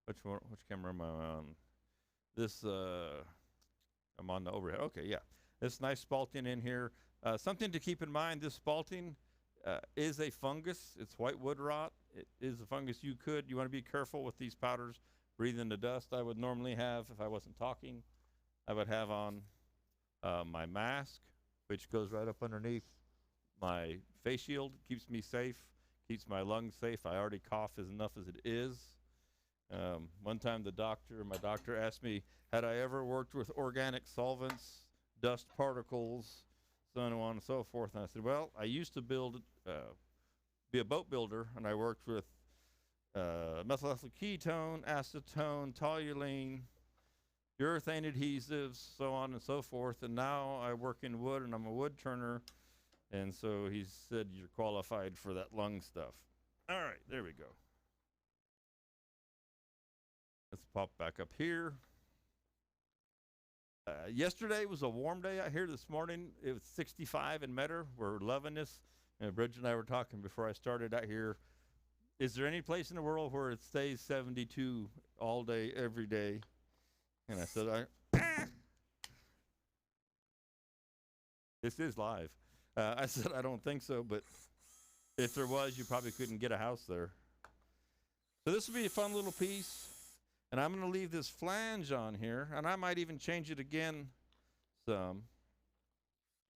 Which camera am I on? This, I'm on the overhead. Okay, yeah. This nice spalting in here. Something to keep in mind, this spalting is a fungus. It's white wood rot. It is a fungus you want to be careful with these powders. Breathe in the dust. I would normally have, if I wasn't talking, I would have on my mask, which goes right up underneath my face shield. Keeps me safe, keeps my lungs safe. I already cough as enough as it is. One time my doctor asked me, had I ever worked with organic solvents, dust particles, so on and so forth. And I said, well, I used to be a boat builder, and I worked with methylethyl ketone, acetone, toluene, urethane adhesives, so on and so forth. And now I work in wood, and I'm a wood turner, and so he said you're qualified for that lung stuff. All right, there we go. Let's pop back up here. Yesterday was a warm day out here. This morning it was 65 in Metter. We're loving this. And Bridget and I were talking before I started out here. Is there any place in the world where it stays 72 all day, every day? And I said, this is live. I said, I don't think so, but if there was, you probably couldn't get a house there. So this will be a fun little piece. And I'm going to leave this flange on here, and I might even change it again some.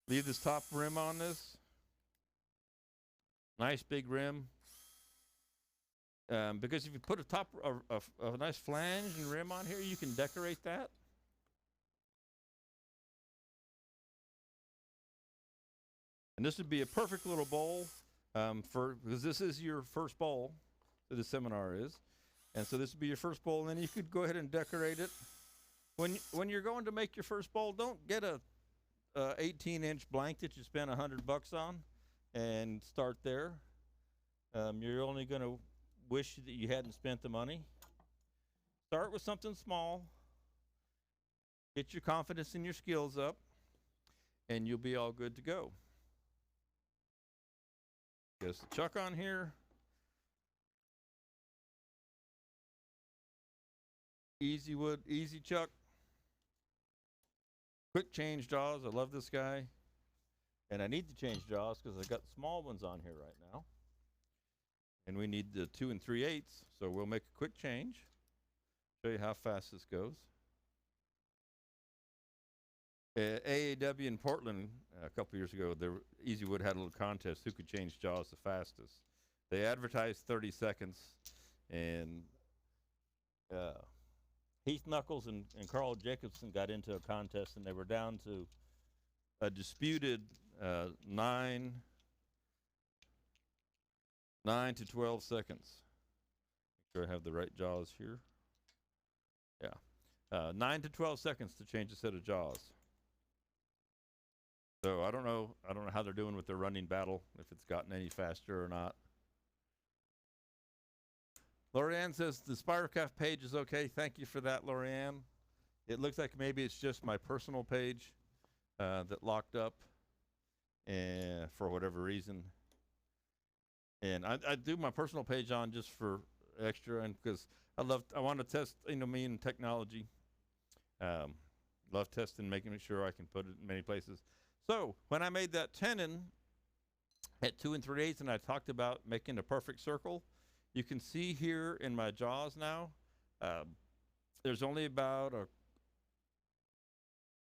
Leave this top rim on this. Nice big rim. Because if you put a nice flange and rim on here, you can decorate that. And this would be a perfect little bowl because this is your first bowl that the seminar is. And so this would be your first bowl, and then you could go ahead and decorate it. When you're going to make your first bowl, don't get a 18-inch blank that you spent $100 on and start there. You're only going to wish that you hadn't spent the money. Start with something small. Get your confidence and your skills up, and you'll be all good to go. Get the chuck on here. Easy wood, easy chuck. Quick change jaws. I love this guy. And I need to change jaws because I got small ones on here right now. And we need the 2 3/8. So we'll make a quick change. Show you how fast this goes. AAW in Portland a couple years ago, Easy Wood had a little contest who could change jaws the fastest. They advertised 30 seconds, and Heath Knuckles and Carl Jacobson got into a contest, and they were down to a disputed 9 to 12 seconds. Make sure I have the right jaws here. Yeah, 9 to 12 seconds to change a set of jaws. So I don't know how they're doing with their running battle, if it's gotten any faster or not. Lorianne says the Spirocraft page is okay. Thank you for that, Lorianne. It looks like maybe it's just my personal page that locked up for whatever reason. And I do my personal page on just for extra, and because I want to test, me in technology. Love testing, making sure I can put it in many places. So when I made that tenon at 2 3/8, and I talked about making a perfect circle, you can see here in my jaws now, there's only about a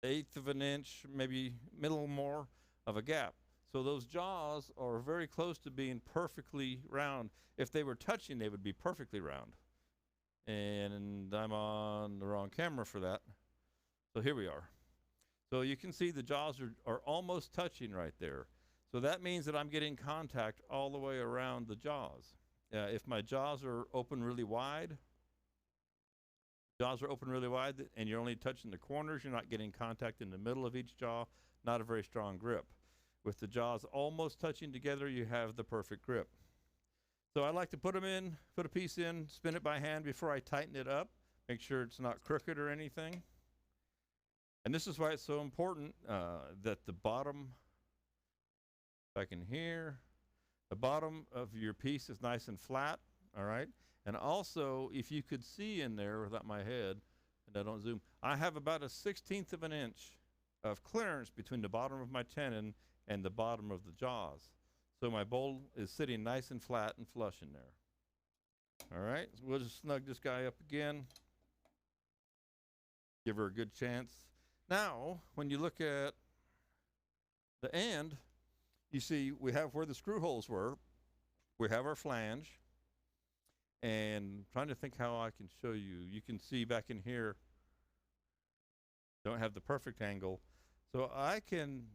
1/8 of an inch, maybe middle more of a gap. So those jaws are very close to being perfectly round. If they were touching, they would be perfectly round. And I'm on the wrong camera for that. So here we are. So you can see the jaws are almost touching right there. So that means that I'm getting contact all the way around the jaws. If my jaws are open really wide, and you're only touching the corners, you're not getting contact in the middle of each jaw, not a very strong grip. With the jaws almost touching together, you have the perfect grip. So I like to put a piece in, spin it by hand before I tighten it up, make sure it's not crooked or anything. And this is why it's so important that the bottom, if I can hear, the bottom of your piece is nice and flat, all right? And also, if you could see in there without my head, and I don't zoom, I have about a 1/16 of an inch of clearance between the bottom of my tenon and the bottom of the jaws. So my bowl is sitting nice and flat and flush in there. All right, so we'll just snug this guy up again. Give her a good chance. Now, when you look at the end, you see we have where the screw holes were. We have our flange. And I'm trying to think how I can show you. You can see back in here, don't have the perfect angle. So I can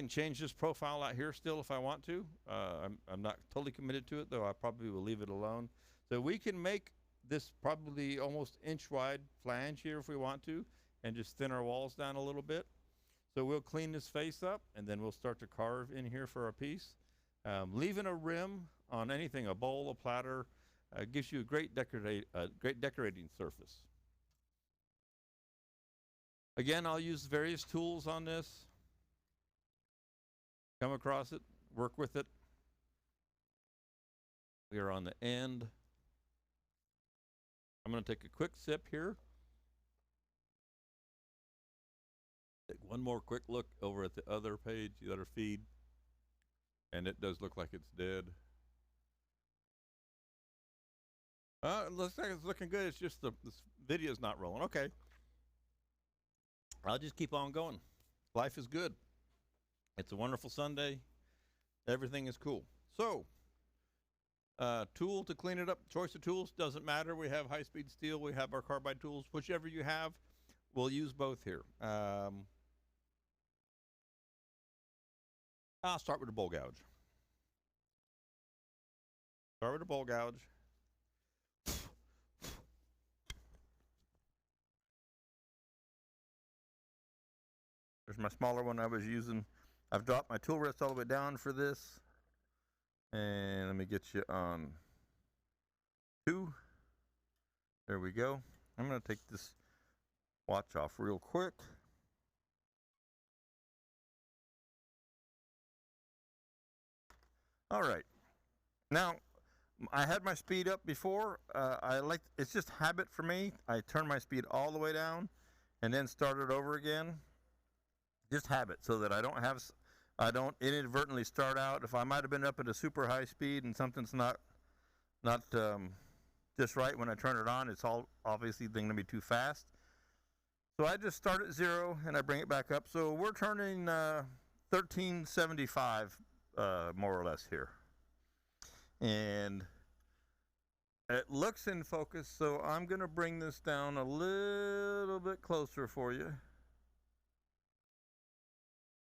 change this profile out here still if I want to. I'm not totally committed to it, though I probably will leave it alone. So we can make this probably almost inch wide flange here if we want to, and just thin our walls down a little bit. So we'll clean this face up, and then we'll start to carve in here for our piece. Leaving a rim on anything, a bowl, a platter, gives you a great decorating surface. Again, I'll use various tools on this. Come across it, work with it. We are on the end. I'm going to take a quick sip here. Take one more quick look over at the other page, the other feed. And it does look like it's dead. It looks like it's looking good. It's just this video's not rolling. Okay. I'll just keep on going. Life is good. It's a wonderful Sunday. Everything is cool. So, tool to clean it up. Choice of tools doesn't matter. We have high-speed steel. We have our carbide tools. Whichever you have, we'll use both here. I'll start with the bowl gouge. Start with the bowl gouge. There's my smaller one I was using. I've dropped my tool rest all the way down for this. And let me get you on 2. There we go. I'm going to take this watch off real quick. All right. Now, I had my speed up before. It's just habit for me. I turn my speed all the way down and then start it over again. Just habit, so that I don't inadvertently start out. If I might have been up at a super high speed and something's not just right when I turn it on, it's all obviously going to be too fast. So I just start at 0 and I bring it back up. So we're turning 1375 more or less here. And it looks in focus, so I'm going to bring this down a little bit closer for you.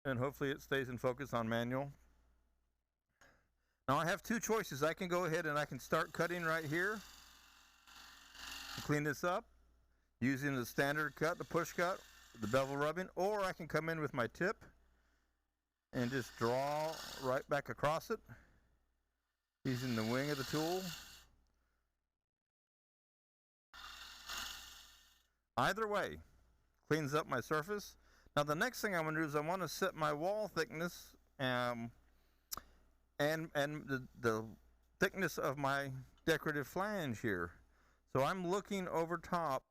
And hopefully it stays in focus on manual. Now I have 2 choices. I can go ahead and I can start cutting right here. Clean this up using the standard cut, the push cut, the bevel rubbing, or I can come in with my tip and just draw right back across it using the wing of the tool. Either way, cleans up my surface. Now the next thing I want to do is I want to set my wall thickness and the thickness of my decorative flange here. So I'm looking over top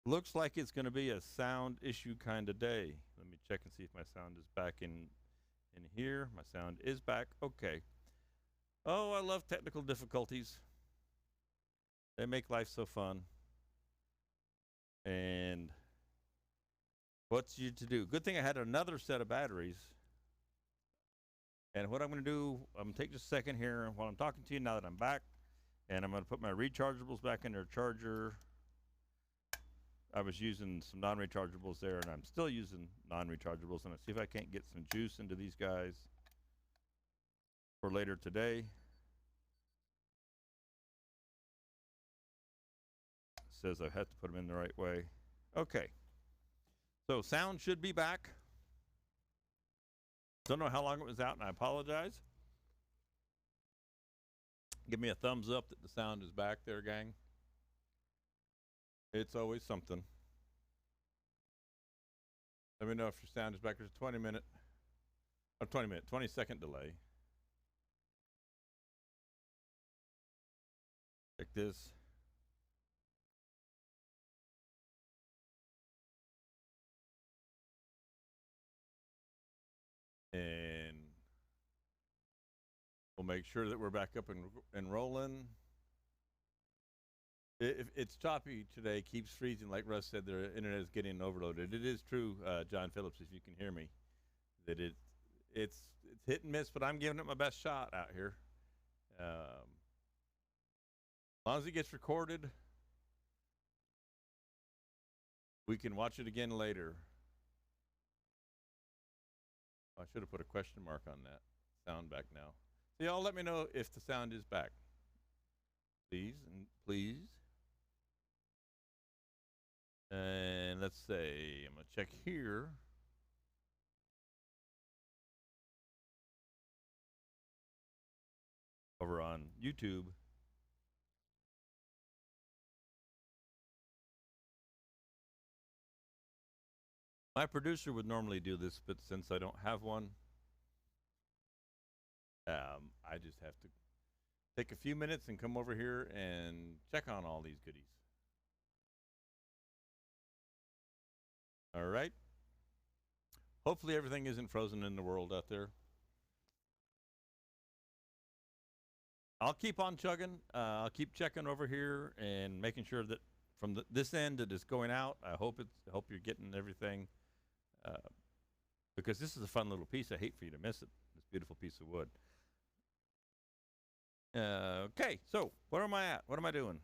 Looks like it's going to be a sound issue kind of day. Let me check and see if my sound is back in here. My sound is back. Okay. Oh, I love technical difficulties. They make life so fun. And what's you to do? Good thing I had another set of batteries. And what I'm going to do, I'm going to take just a second here while I'm talking to you now that I'm back. And I'm going to put my rechargeables back in their charger. I was using some non-rechargeables there, and I'm still using non-rechargeables. And I'll see if I can't get some juice into these guys for later today. It says I have to put them in the right way. Okay. So sound should be back. Don't know how long it was out, and I apologize. Give me a thumbs up that the sound is back there, gang. It's always something. Let me know if your sound is back. There's a 20-second delay. Like this. And we'll make sure that we're back up and rolling. If it's choppy today, keeps freezing, like Russ said, the internet is getting overloaded. It is true, John Phillips, if you can hear me, that it's hit and miss, but I'm giving it my best shot out here. As long as it gets recorded, we can watch it again later. I should have put a question mark on that. Sound back now. So y'all let me know if the sound is back. Please and please. And let's say, I'm going to check here. Over on YouTube. My producer would normally do this, but since I don't have one, I just have to take a few minutes and come over here and check on all these goodies. All right. Hopefully everything isn't frozen in the world out there. I'll keep on chugging. I'll keep checking over here and making sure that from this end it is going out. I hope you're getting everything, because this is a fun little piece. I hate for you to miss it. This beautiful piece of wood. Okay, so where am I at? What am I doing?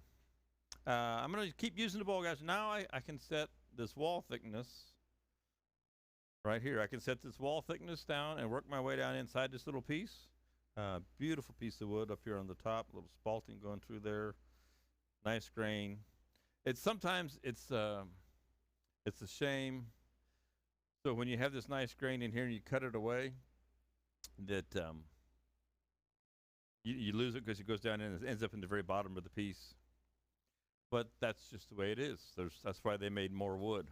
I'm going to keep using the bowl, guys. Now I can set this wall thickness right here. I can set this wall thickness down and work my way down inside this little piece. Beautiful piece of wood up here on the top, a little spalting going through there. Nice grain. Sometimes it's a shame. So when you have this nice grain in here and you cut it away, that you lose it because it goes down and it ends up in the very bottom of the piece. But that's just the way it is. That's why they made more wood.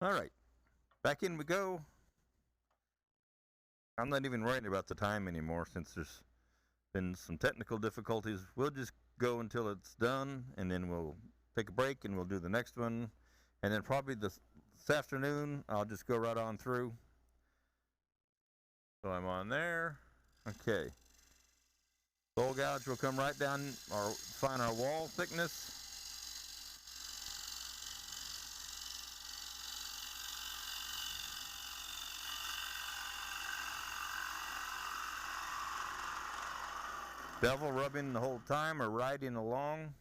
All right, back in we go. I'm not even worrying about the time anymore since there's been some technical difficulties. We'll just go until it's done, and then we'll take a break and we'll do the next one. And then probably this afternoon, I'll just go right on through. So I'm on there. Okay. Bowl gouge will come right down, or find our wall thickness. Bevel rubbing the whole time or riding along.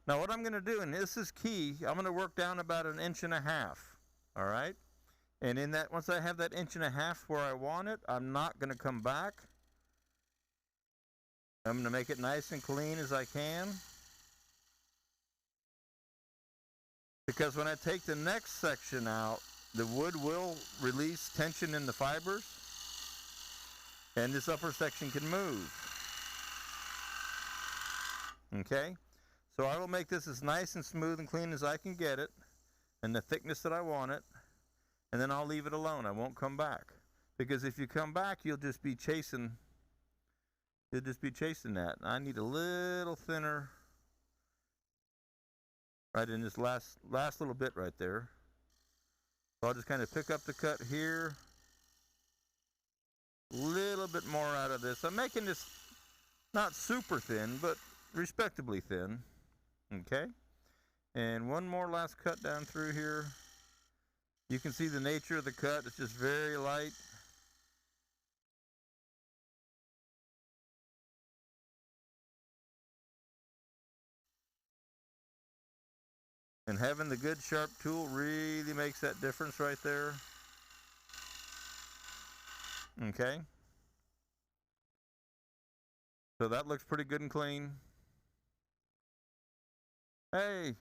Now what I'm going to do, and this is key, I'm going to work down about 1.5 inches. All right? And in that, once I have that 1.5 inches where I want it, I'm not going to come back. I'm going to make it nice and clean as I can. Because when I take the next section out, the wood will release tension in the fibers, and this upper section can move. Okay? So I will make this as nice and smooth and clean as I can get it, and the thickness that I want it. and then I'll leave it alone. I won't come back. Because if you come back, you'll just be chasing that. I need a little thinner right in this last little bit right there. So I'll just kind of pick up the cut here. A little bit more out of this. I'm making this not super thin, but respectably thin. Okay? And one more last cut down through here. You can see the nature of the cut. It's just very light. And having the good sharp tool really makes that difference right there. Okay. So that looks pretty good and clean. Hey,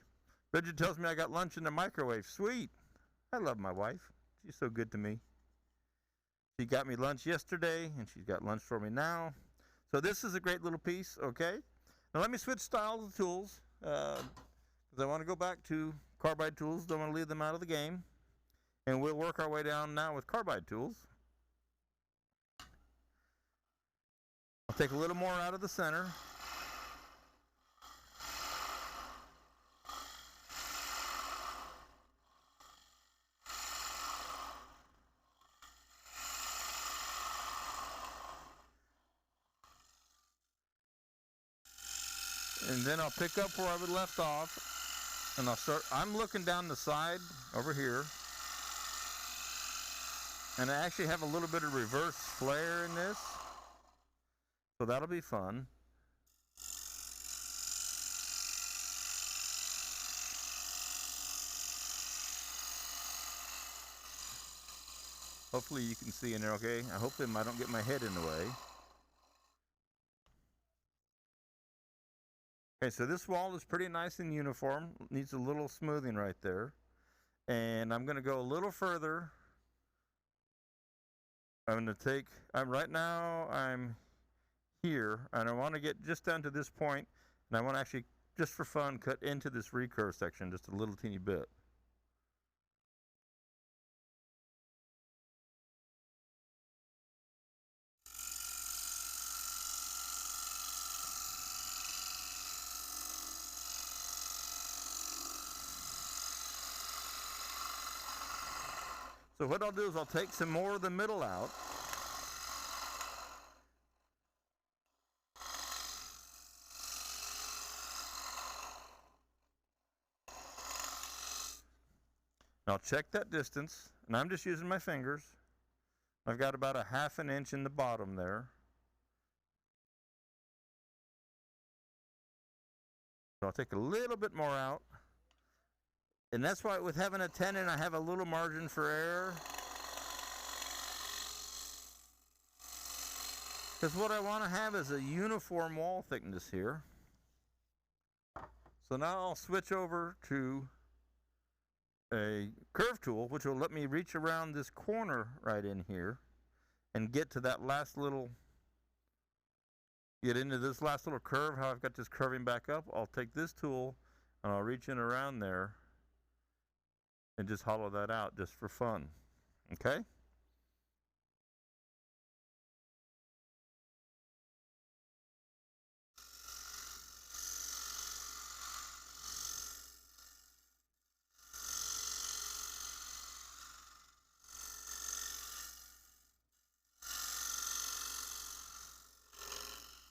Bridget tells me I got lunch in the microwave. Sweet. I love my wife. She's so good to me. She got me lunch yesterday, and she's got lunch for me now. So this is a great little piece, okay? Now let me switch styles of tools, because I want to go back to carbide tools. Don't want to leave them out of the game. And we'll work our way down now with carbide tools. I'll take a little more out of the center. And then I'll pick up where I would left off. And I'm looking down the side over here. And I actually have a little bit of reverse flare in this. So that'll be fun. Hopefully you can see in there okay. I hope I don't get my head in the way. Okay, so this wall is pretty nice and uniform. Needs a little smoothing right there. And I'm going to go a little further. I'm going to take, right now I'm here, and I want to get just down to this point, and I want to actually, just for fun, cut into this recurve section just a little teeny bit. So what I'll do is I'll take some more of the middle out. I'll check that distance, and I'm just using my fingers. I've got about a 1/2 inch in the bottom there. So I'll take a little bit more out. And that's why with having a tenon, I have a little margin for error. Because what I want to have is a uniform wall thickness here. So now I'll switch over to a curve tool, which will let me reach around this corner right in here and get to that last little, get into this last little curve, how I've got this curving back up. I'll take this tool and I'll reach in around there and just hollow that out just for fun. Okay?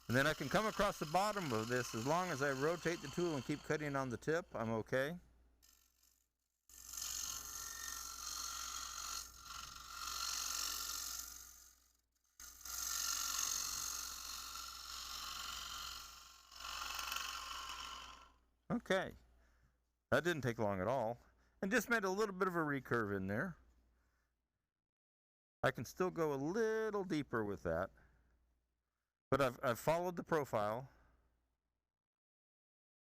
And then I can come across the bottom of this as long as I rotate the tool and keep cutting on the tip, I'm okay. Okay, that didn't take long at all. And just made a little bit of a recurve in there. I can still go a little deeper with that. But I've followed the profile.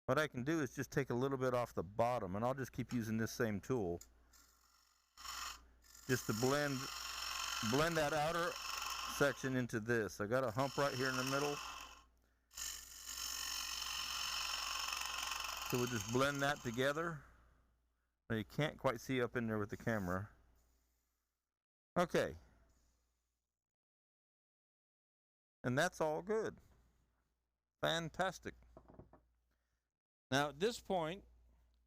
What I can do is just take a little bit off the bottom, and I'll just keep using this same tool just to blend that outer section into this. I got a hump right here in the middle. So we'll just blend that together. Now you can't quite see up in there with the camera. Okay. And that's all good. Fantastic. Now, at this point,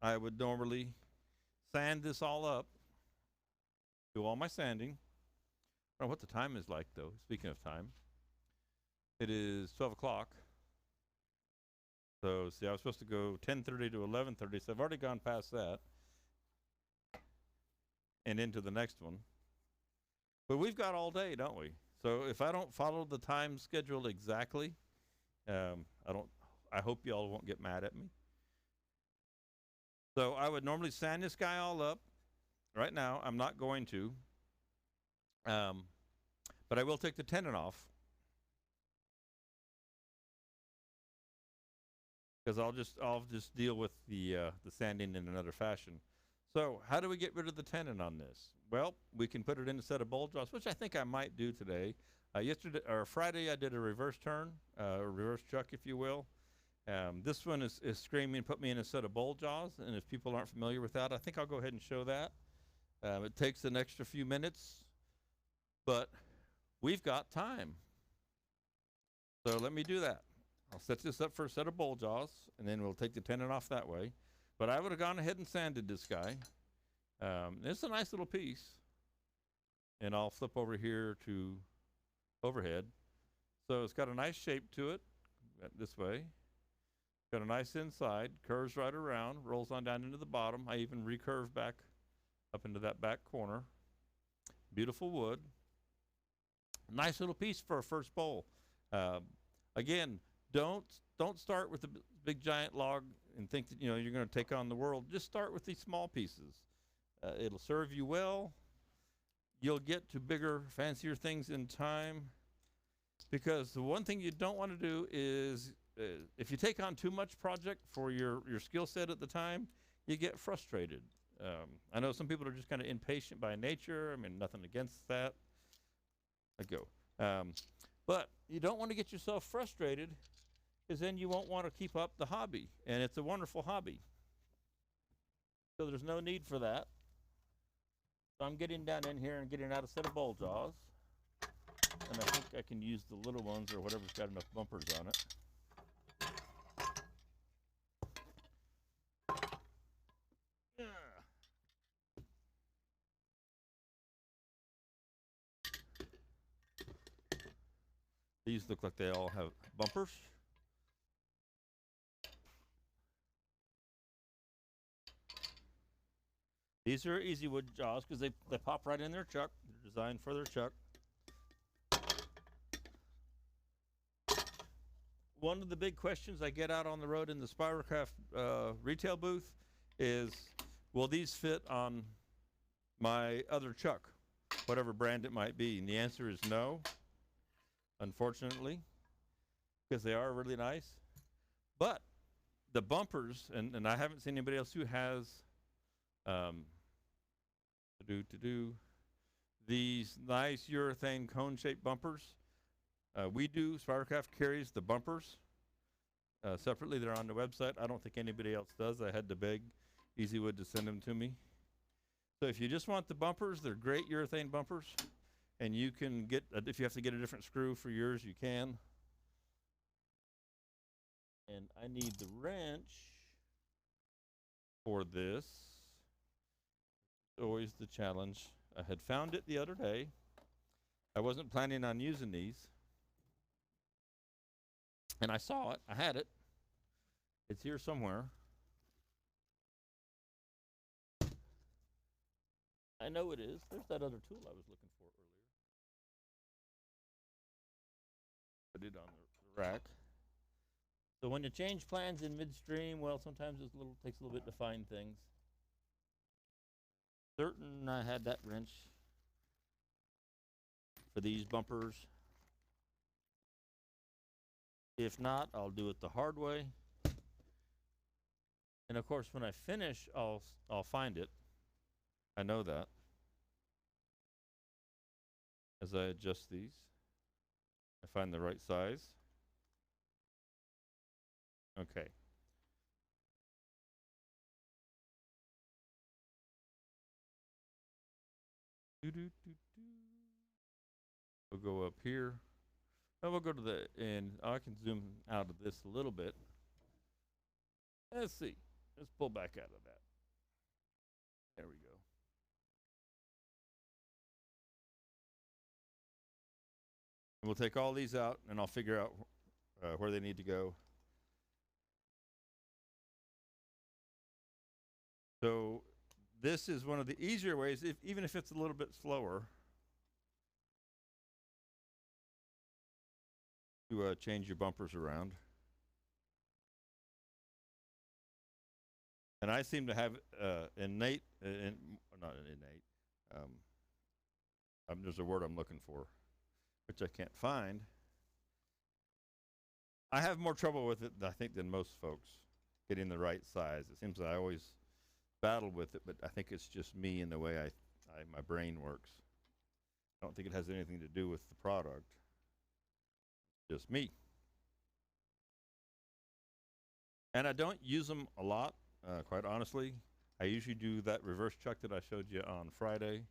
I would normally sand this all up, do all my sanding. I don't know what the time is like, though. Speaking of time, it is 12 o'clock. So, see, I was supposed to go 10:30 to 11:30, so I've already gone past that and into the next one. But we've got all day, don't we? So if I don't follow the time schedule exactly, I don't. I hope y'all won't get mad at me. So I would normally sand this guy all up. Right now, I'm not going to, um, but I will take the tenon off because I'll just deal with the sanding in another fashion. So how do we get rid of the tenon on this? Well, we can put it in a set of bowl jaws, which I think I might do today. Yesterday or Friday, I did a reverse turn, reverse chuck, if you will. This one is screaming, put me in a set of bowl jaws, and if people aren't familiar with that, I think I'll go ahead and show that. It takes an extra few minutes, but we've got time. So let me do that. I'll set this up for a set of bowl jaws, and then we'll take the tenon off that way. But I would have gone ahead and sanded this guy. It's a nice little piece. And I'll flip over here to overhead. So it's got a nice shape to it, this way. Got a nice inside, curves right around, rolls on down into the bottom. I even recurve back up into that back corner. Beautiful wood. Nice little piece for a first bowl. Again, don't start with the big giant log and think that you're going to take on the world. Just start with these small pieces. It'll serve you well. You'll get to bigger, fancier things in time. Because the one thing you don't want to do is, if you take on too much project for your skill set at the time, you get frustrated. I know some people are just kind of impatient by nature. I mean, nothing against that. I go. But you don't want to get yourself frustrated, because then you won't want to keep up the hobby. And it's a wonderful hobby. So there's no need for that. So I'm getting down in here and getting out a set of bowl jaws. And I think I can use the little ones or whatever's got enough bumpers on it. These look like they all have bumpers. These are easy wood jaws because they pop right in their chuck. They're designed for their chuck. One of the big questions I get out on the road in the Spiralcraft retail booth is, will these fit on my other chuck, whatever brand it might be? And the answer is no, unfortunately, because they are really nice. But the bumpers, and I haven't seen anybody else who has these nice urethane cone-shaped bumpers. We do. Spiralcraft carries the bumpers separately. They're on the website. I don't think anybody else does. I had to beg Easywood to send them to me. So if you just want the bumpers, they're great urethane bumpers. And you can get, if you have to get a different screw for yours, you can. And I need the wrench for this. Always the challenge. I had found it the other day. I wasn't planning on using these. And I saw it. I had it. It's here somewhere. I know it is. There's that other tool I was looking for earlier. Put it on the rack. So when you change plans in midstream, well, sometimes it takes a little bit to find things. Certain I had that wrench for these bumpers. If not, I'll do it the hard way. And of course, when I finish, I'll find it. I know that. As I adjust these, I find the right size. Okay. Do, do, do, do. We'll go up here. And we'll go to the, and I can zoom out of this a little bit. Let's see. Let's pull back out of that. There we go. And we'll take all these out, and I'll figure out where they need to go. So this is one of the easier ways, even if it's a little bit slower, to change your bumpers around. And I seem to have innate, not innate, there's a word I'm looking for, which I can't find. I have more trouble with it, I think, than most folks getting the right size. It seems that I always battle with it, but I think it's just me and the way my brain works. I don't think it has anything to do with the product. Just me. And I don't use them a lot, quite honestly. I usually do that reverse chuck that I showed you on Friday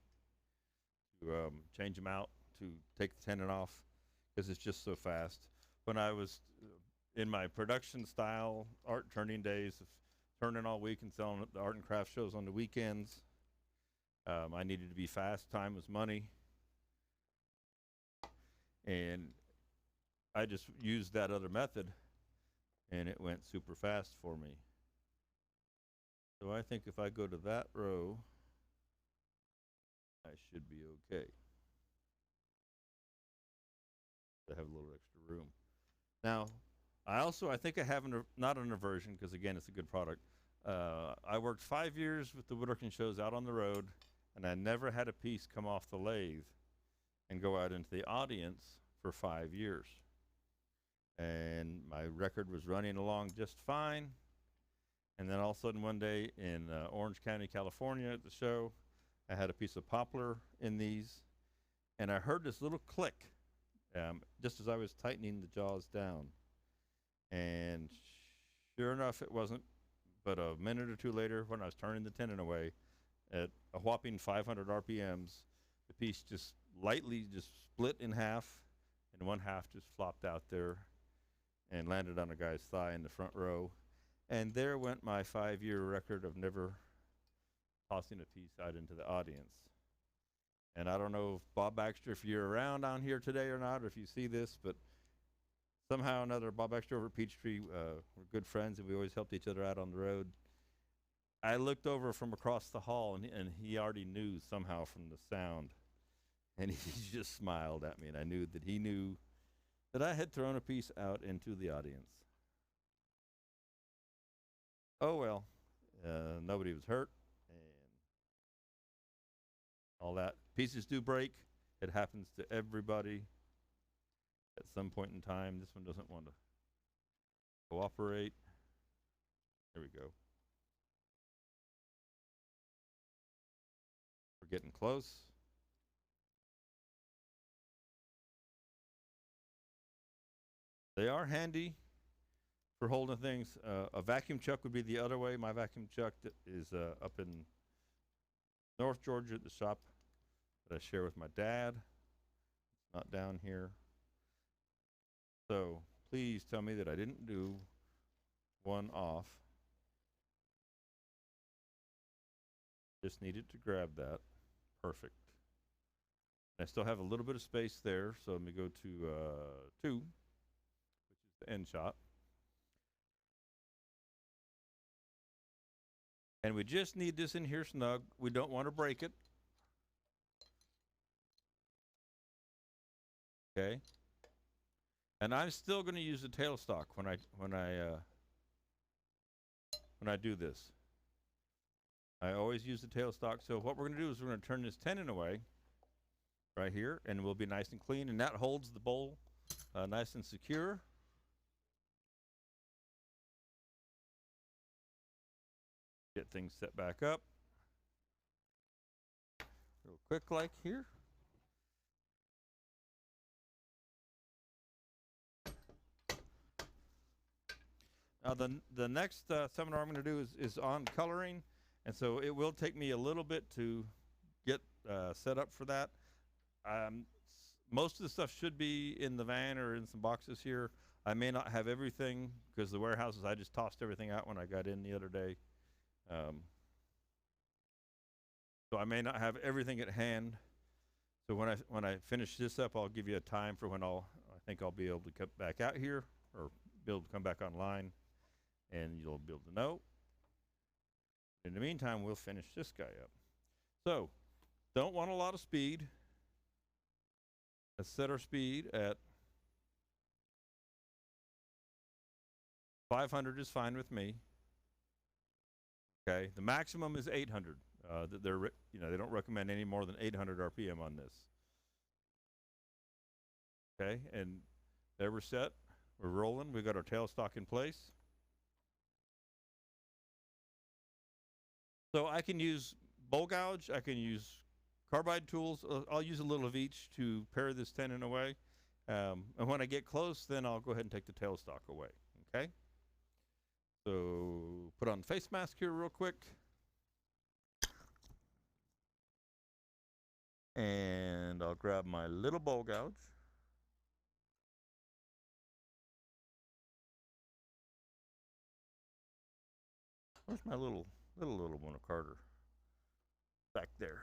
to change them out, to take the tenon off, because it's just so fast. When I was in my production style art turning days, of turning all week and selling at the art and craft shows on the weekends, I needed to be fast. Time was money. And I just used that other method, and it went super fast for me. So I think if I go to that row, I should be okay. I have a little extra room. Now, I think I have not an aversion, because again, it's a good product. I worked 5 years with the woodworking shows out on the road, and I never had a piece come off the lathe and go out into the audience for 5 years. And my record was running along just fine. And then all of a sudden one day in Orange County, California at the show, I had a piece of poplar in these, and I heard this little click just as I was tightening the jaws down. And sure enough, it wasn't but a minute or two later, when I was turning the tenon away at a whopping 500 RPMs, the piece just lightly just split in half, and one half just flopped out there and landed on a guy's thigh in the front row. And there went my 5-year record of never tossing a piece out into the audience. And I don't know, if Bob Baxter, if you're around down here today or not, or if you see this, but somehow or another, Bob Baxter over at Peachtree, we're good friends, and we always helped each other out on the road. I looked over from across the hall, and he already knew somehow from the sound. And he just smiled at me, and I knew that he knew that I had thrown a piece out into the audience. Oh, well, nobody was hurt, and all that. Pieces do break. It happens to everybody at some point in time. This one doesn't want to cooperate. There we go. We're getting close. They are handy for holding things. A vacuum chuck would be the other way. My vacuum chuck is up in North Georgia at the shop that I share with my dad. It's not down here. So please tell me that I didn't do one off. Just needed to grab that. Perfect. I still have a little bit of space there, so let me go to 2, which is the end shot. And we just need this in here snug. We don't want to break it. Okay. And I'm still going to use the tailstock when I do this. I always use the tailstock. So what we're going to do is we're going to turn this tenon away right here, and we'll be nice and clean. And that holds the bowl nice and secure. Get things set back up. Real quick like here. Now the next seminar I'm going to do is on coloring, and so it will take me a little bit to get set up for that. most of the stuff should be in the van or in some boxes here. I may not have everything because the warehouses, I just tossed everything out when I got in the other day. Um, so I may not have everything at hand. So when I finish this up, I'll give you a time for when I think I'll be able to come back out here or be able to come back online, and you'll be able to know. In the meantime, we'll finish this guy up. So, don't want a lot of speed. Let's set our speed at 500 is fine with me. Okay, the maximum is 800. They don't recommend any more than 800 RPM on this. Okay, and there we're set. We're rolling. We got our tailstock in place. So I can use bowl gouge. I can use carbide tools. I'll use a little of each to pare this tenon away. And when I get close, then I'll go ahead and take the tailstock away. Okay. So put on the face mask here real quick. And I'll grab my little bowl gouge. Where's my little one of Carter? Back there.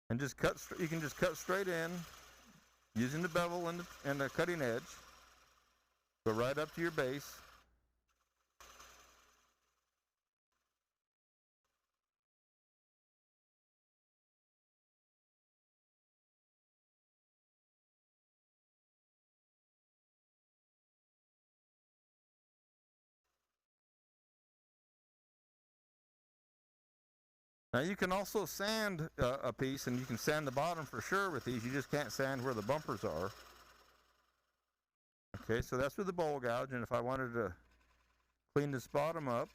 And just cut. You can just cut straight in, using the bevel and the cutting edge. Go right up to your base. Now you can also sand a piece, and you can sand the bottom for sure with these. You just can't sand where the bumpers are. Okay, so that's with the bowl gouge, and if I wanted to clean this bottom up,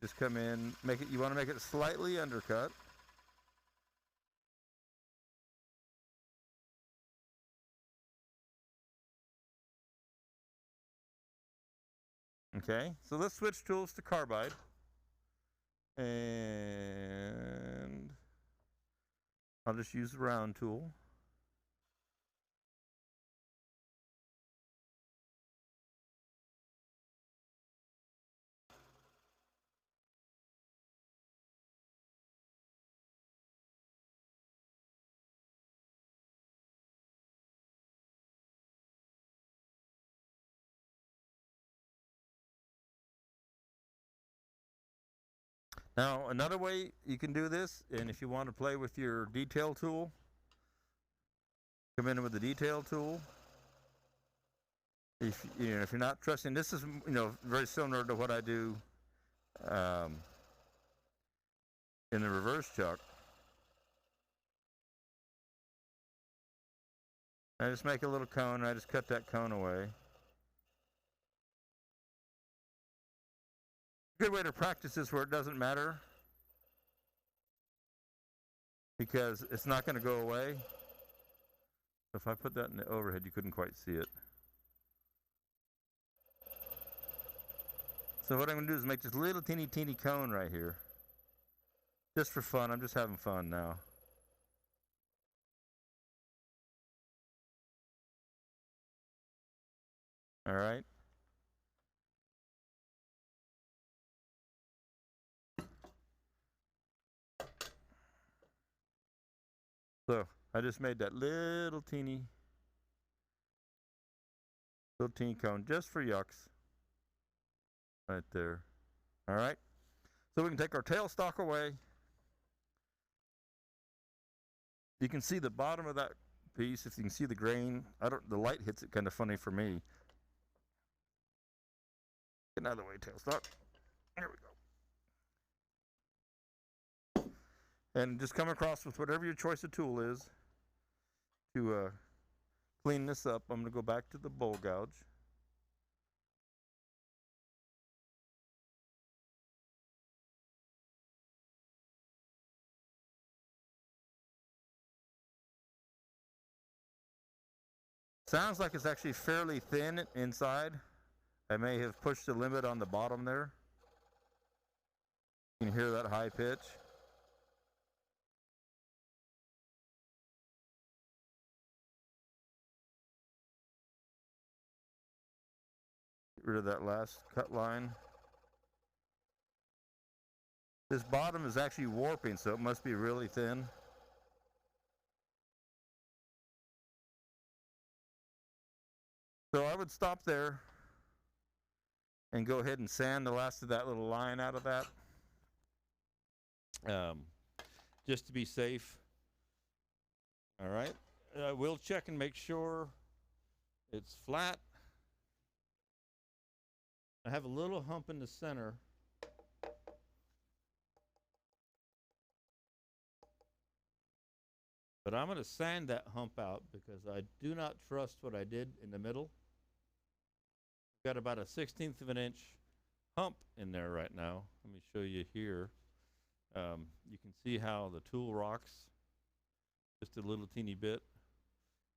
just come in, you want to make it slightly undercut. Okay, so let's switch tools to carbide. And I'll just use the round tool. Now, another way you can do this, and if you want to play with your detail tool, come in with the detail tool. If you're not trusting, this is very similar to what I do in the reverse chuck. I just make a little cone. I just cut that cone away. A good way to practice this where it doesn't matter, because it's not going to go away. If I put that in the overhead, you couldn't quite see it. So what I'm going to do is make this little teeny cone right here. Just for fun. I'm just having fun now. All right. So I just made that little teeny cone just for yucks. Right there. All right. So we can take our tailstock away. You can see the bottom of that piece. If you can see the grain, the light hits it kind of funny for me. Get out of the way, tailstock. There we go. And just come across with whatever your choice of tool is to clean this up. I'm going to go back to the bowl gouge. Sounds like it's actually fairly thin inside. I may have pushed the limit on the bottom there. You can hear that high pitch. Get rid of that last cut line. This bottom is actually warping, so it must be really thin. So I would stop there and go ahead and sand the last of that little line out of that. Just to be safe. All right. We'll check and make sure it's flat. I have a little hump in the center. But I'm going to sand that hump out because I do not trust what I did in the middle. Got about a 1/16 of an inch hump in there right now. Let me show you here. You can see how the tool rocks just a little teeny bit.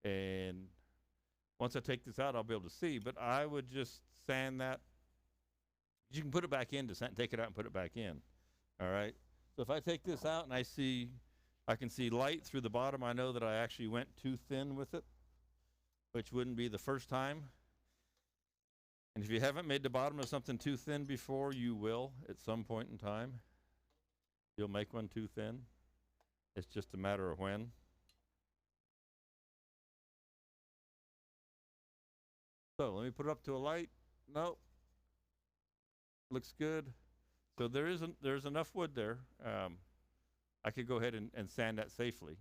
And once I take this out, I'll be able to see. But I would just sand that. You can put it back in to sand, take it out and put it back in. All right. So if I take this out and I can see light through the bottom, I know that I actually went too thin with it, which wouldn't be the first time. And if you haven't made the bottom of something too thin before, you will at some point in time. You'll make one too thin. It's just a matter of when. So let me put it up to a light. Nope. Looks good. So there's enough wood there. I could go ahead and sand that safely.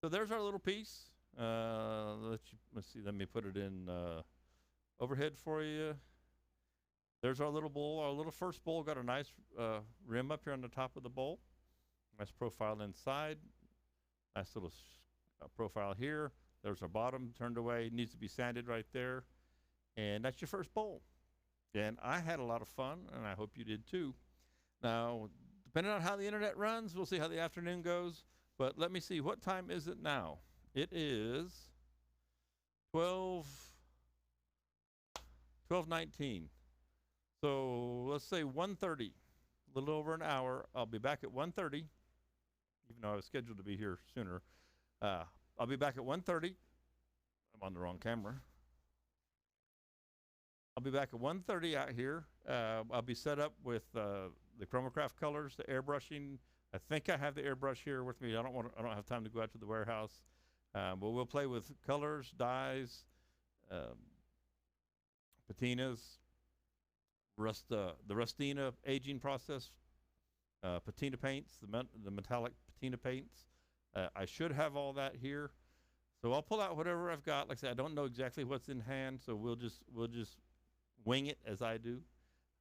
So there's our little piece. Let's see. Let me put it in overhead for you. There's our little bowl. Our little first bowl got a nice rim up here on the top of the bowl. Nice profile inside. Nice little profile here. There's our bottom turned away. Needs to be sanded right there. And that's your first bowl. And I had a lot of fun, and I hope you did too. Now, depending on how the internet runs, we'll see how the afternoon goes. But let me see. What time is it now? It is 12:19. So let's say 1:30, a little over an hour. I'll be back at 1:30, even though I was scheduled to be here sooner. I'll be back at 1:30. I'm on the wrong camera. I'll be back at 1:30 out here. I'll be set up with the Chromacraft colors, the airbrushing. I think I have the airbrush here with me. I don't have time to go out to the warehouse. But we'll play with colors, dyes, patinas, the Rustina aging process, patina paints, the metallic patina paints. I should have all that here. So I'll pull out whatever I've got. Like I said, I don't know exactly what's in hand, so we'll just wing it as I do.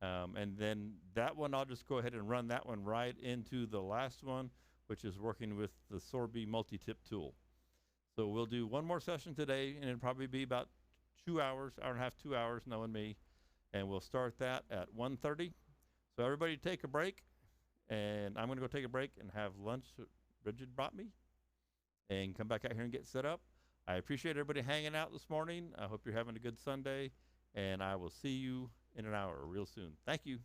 And then that one, I'll just go ahead and run that one right into the last one, which is working with the Sorby multi-tip tool. So we'll do one more session today, and it'll probably be about 2 hours, hour and a half, 2 hours, knowing me. And we'll start that at 1:30. So everybody take a break, and I'm going to go take a break and have lunch that Bridget brought me, and come back out here and get set up. I appreciate everybody hanging out this morning. I hope you're having a good Sunday, and I will see you in an hour real soon. Thank you.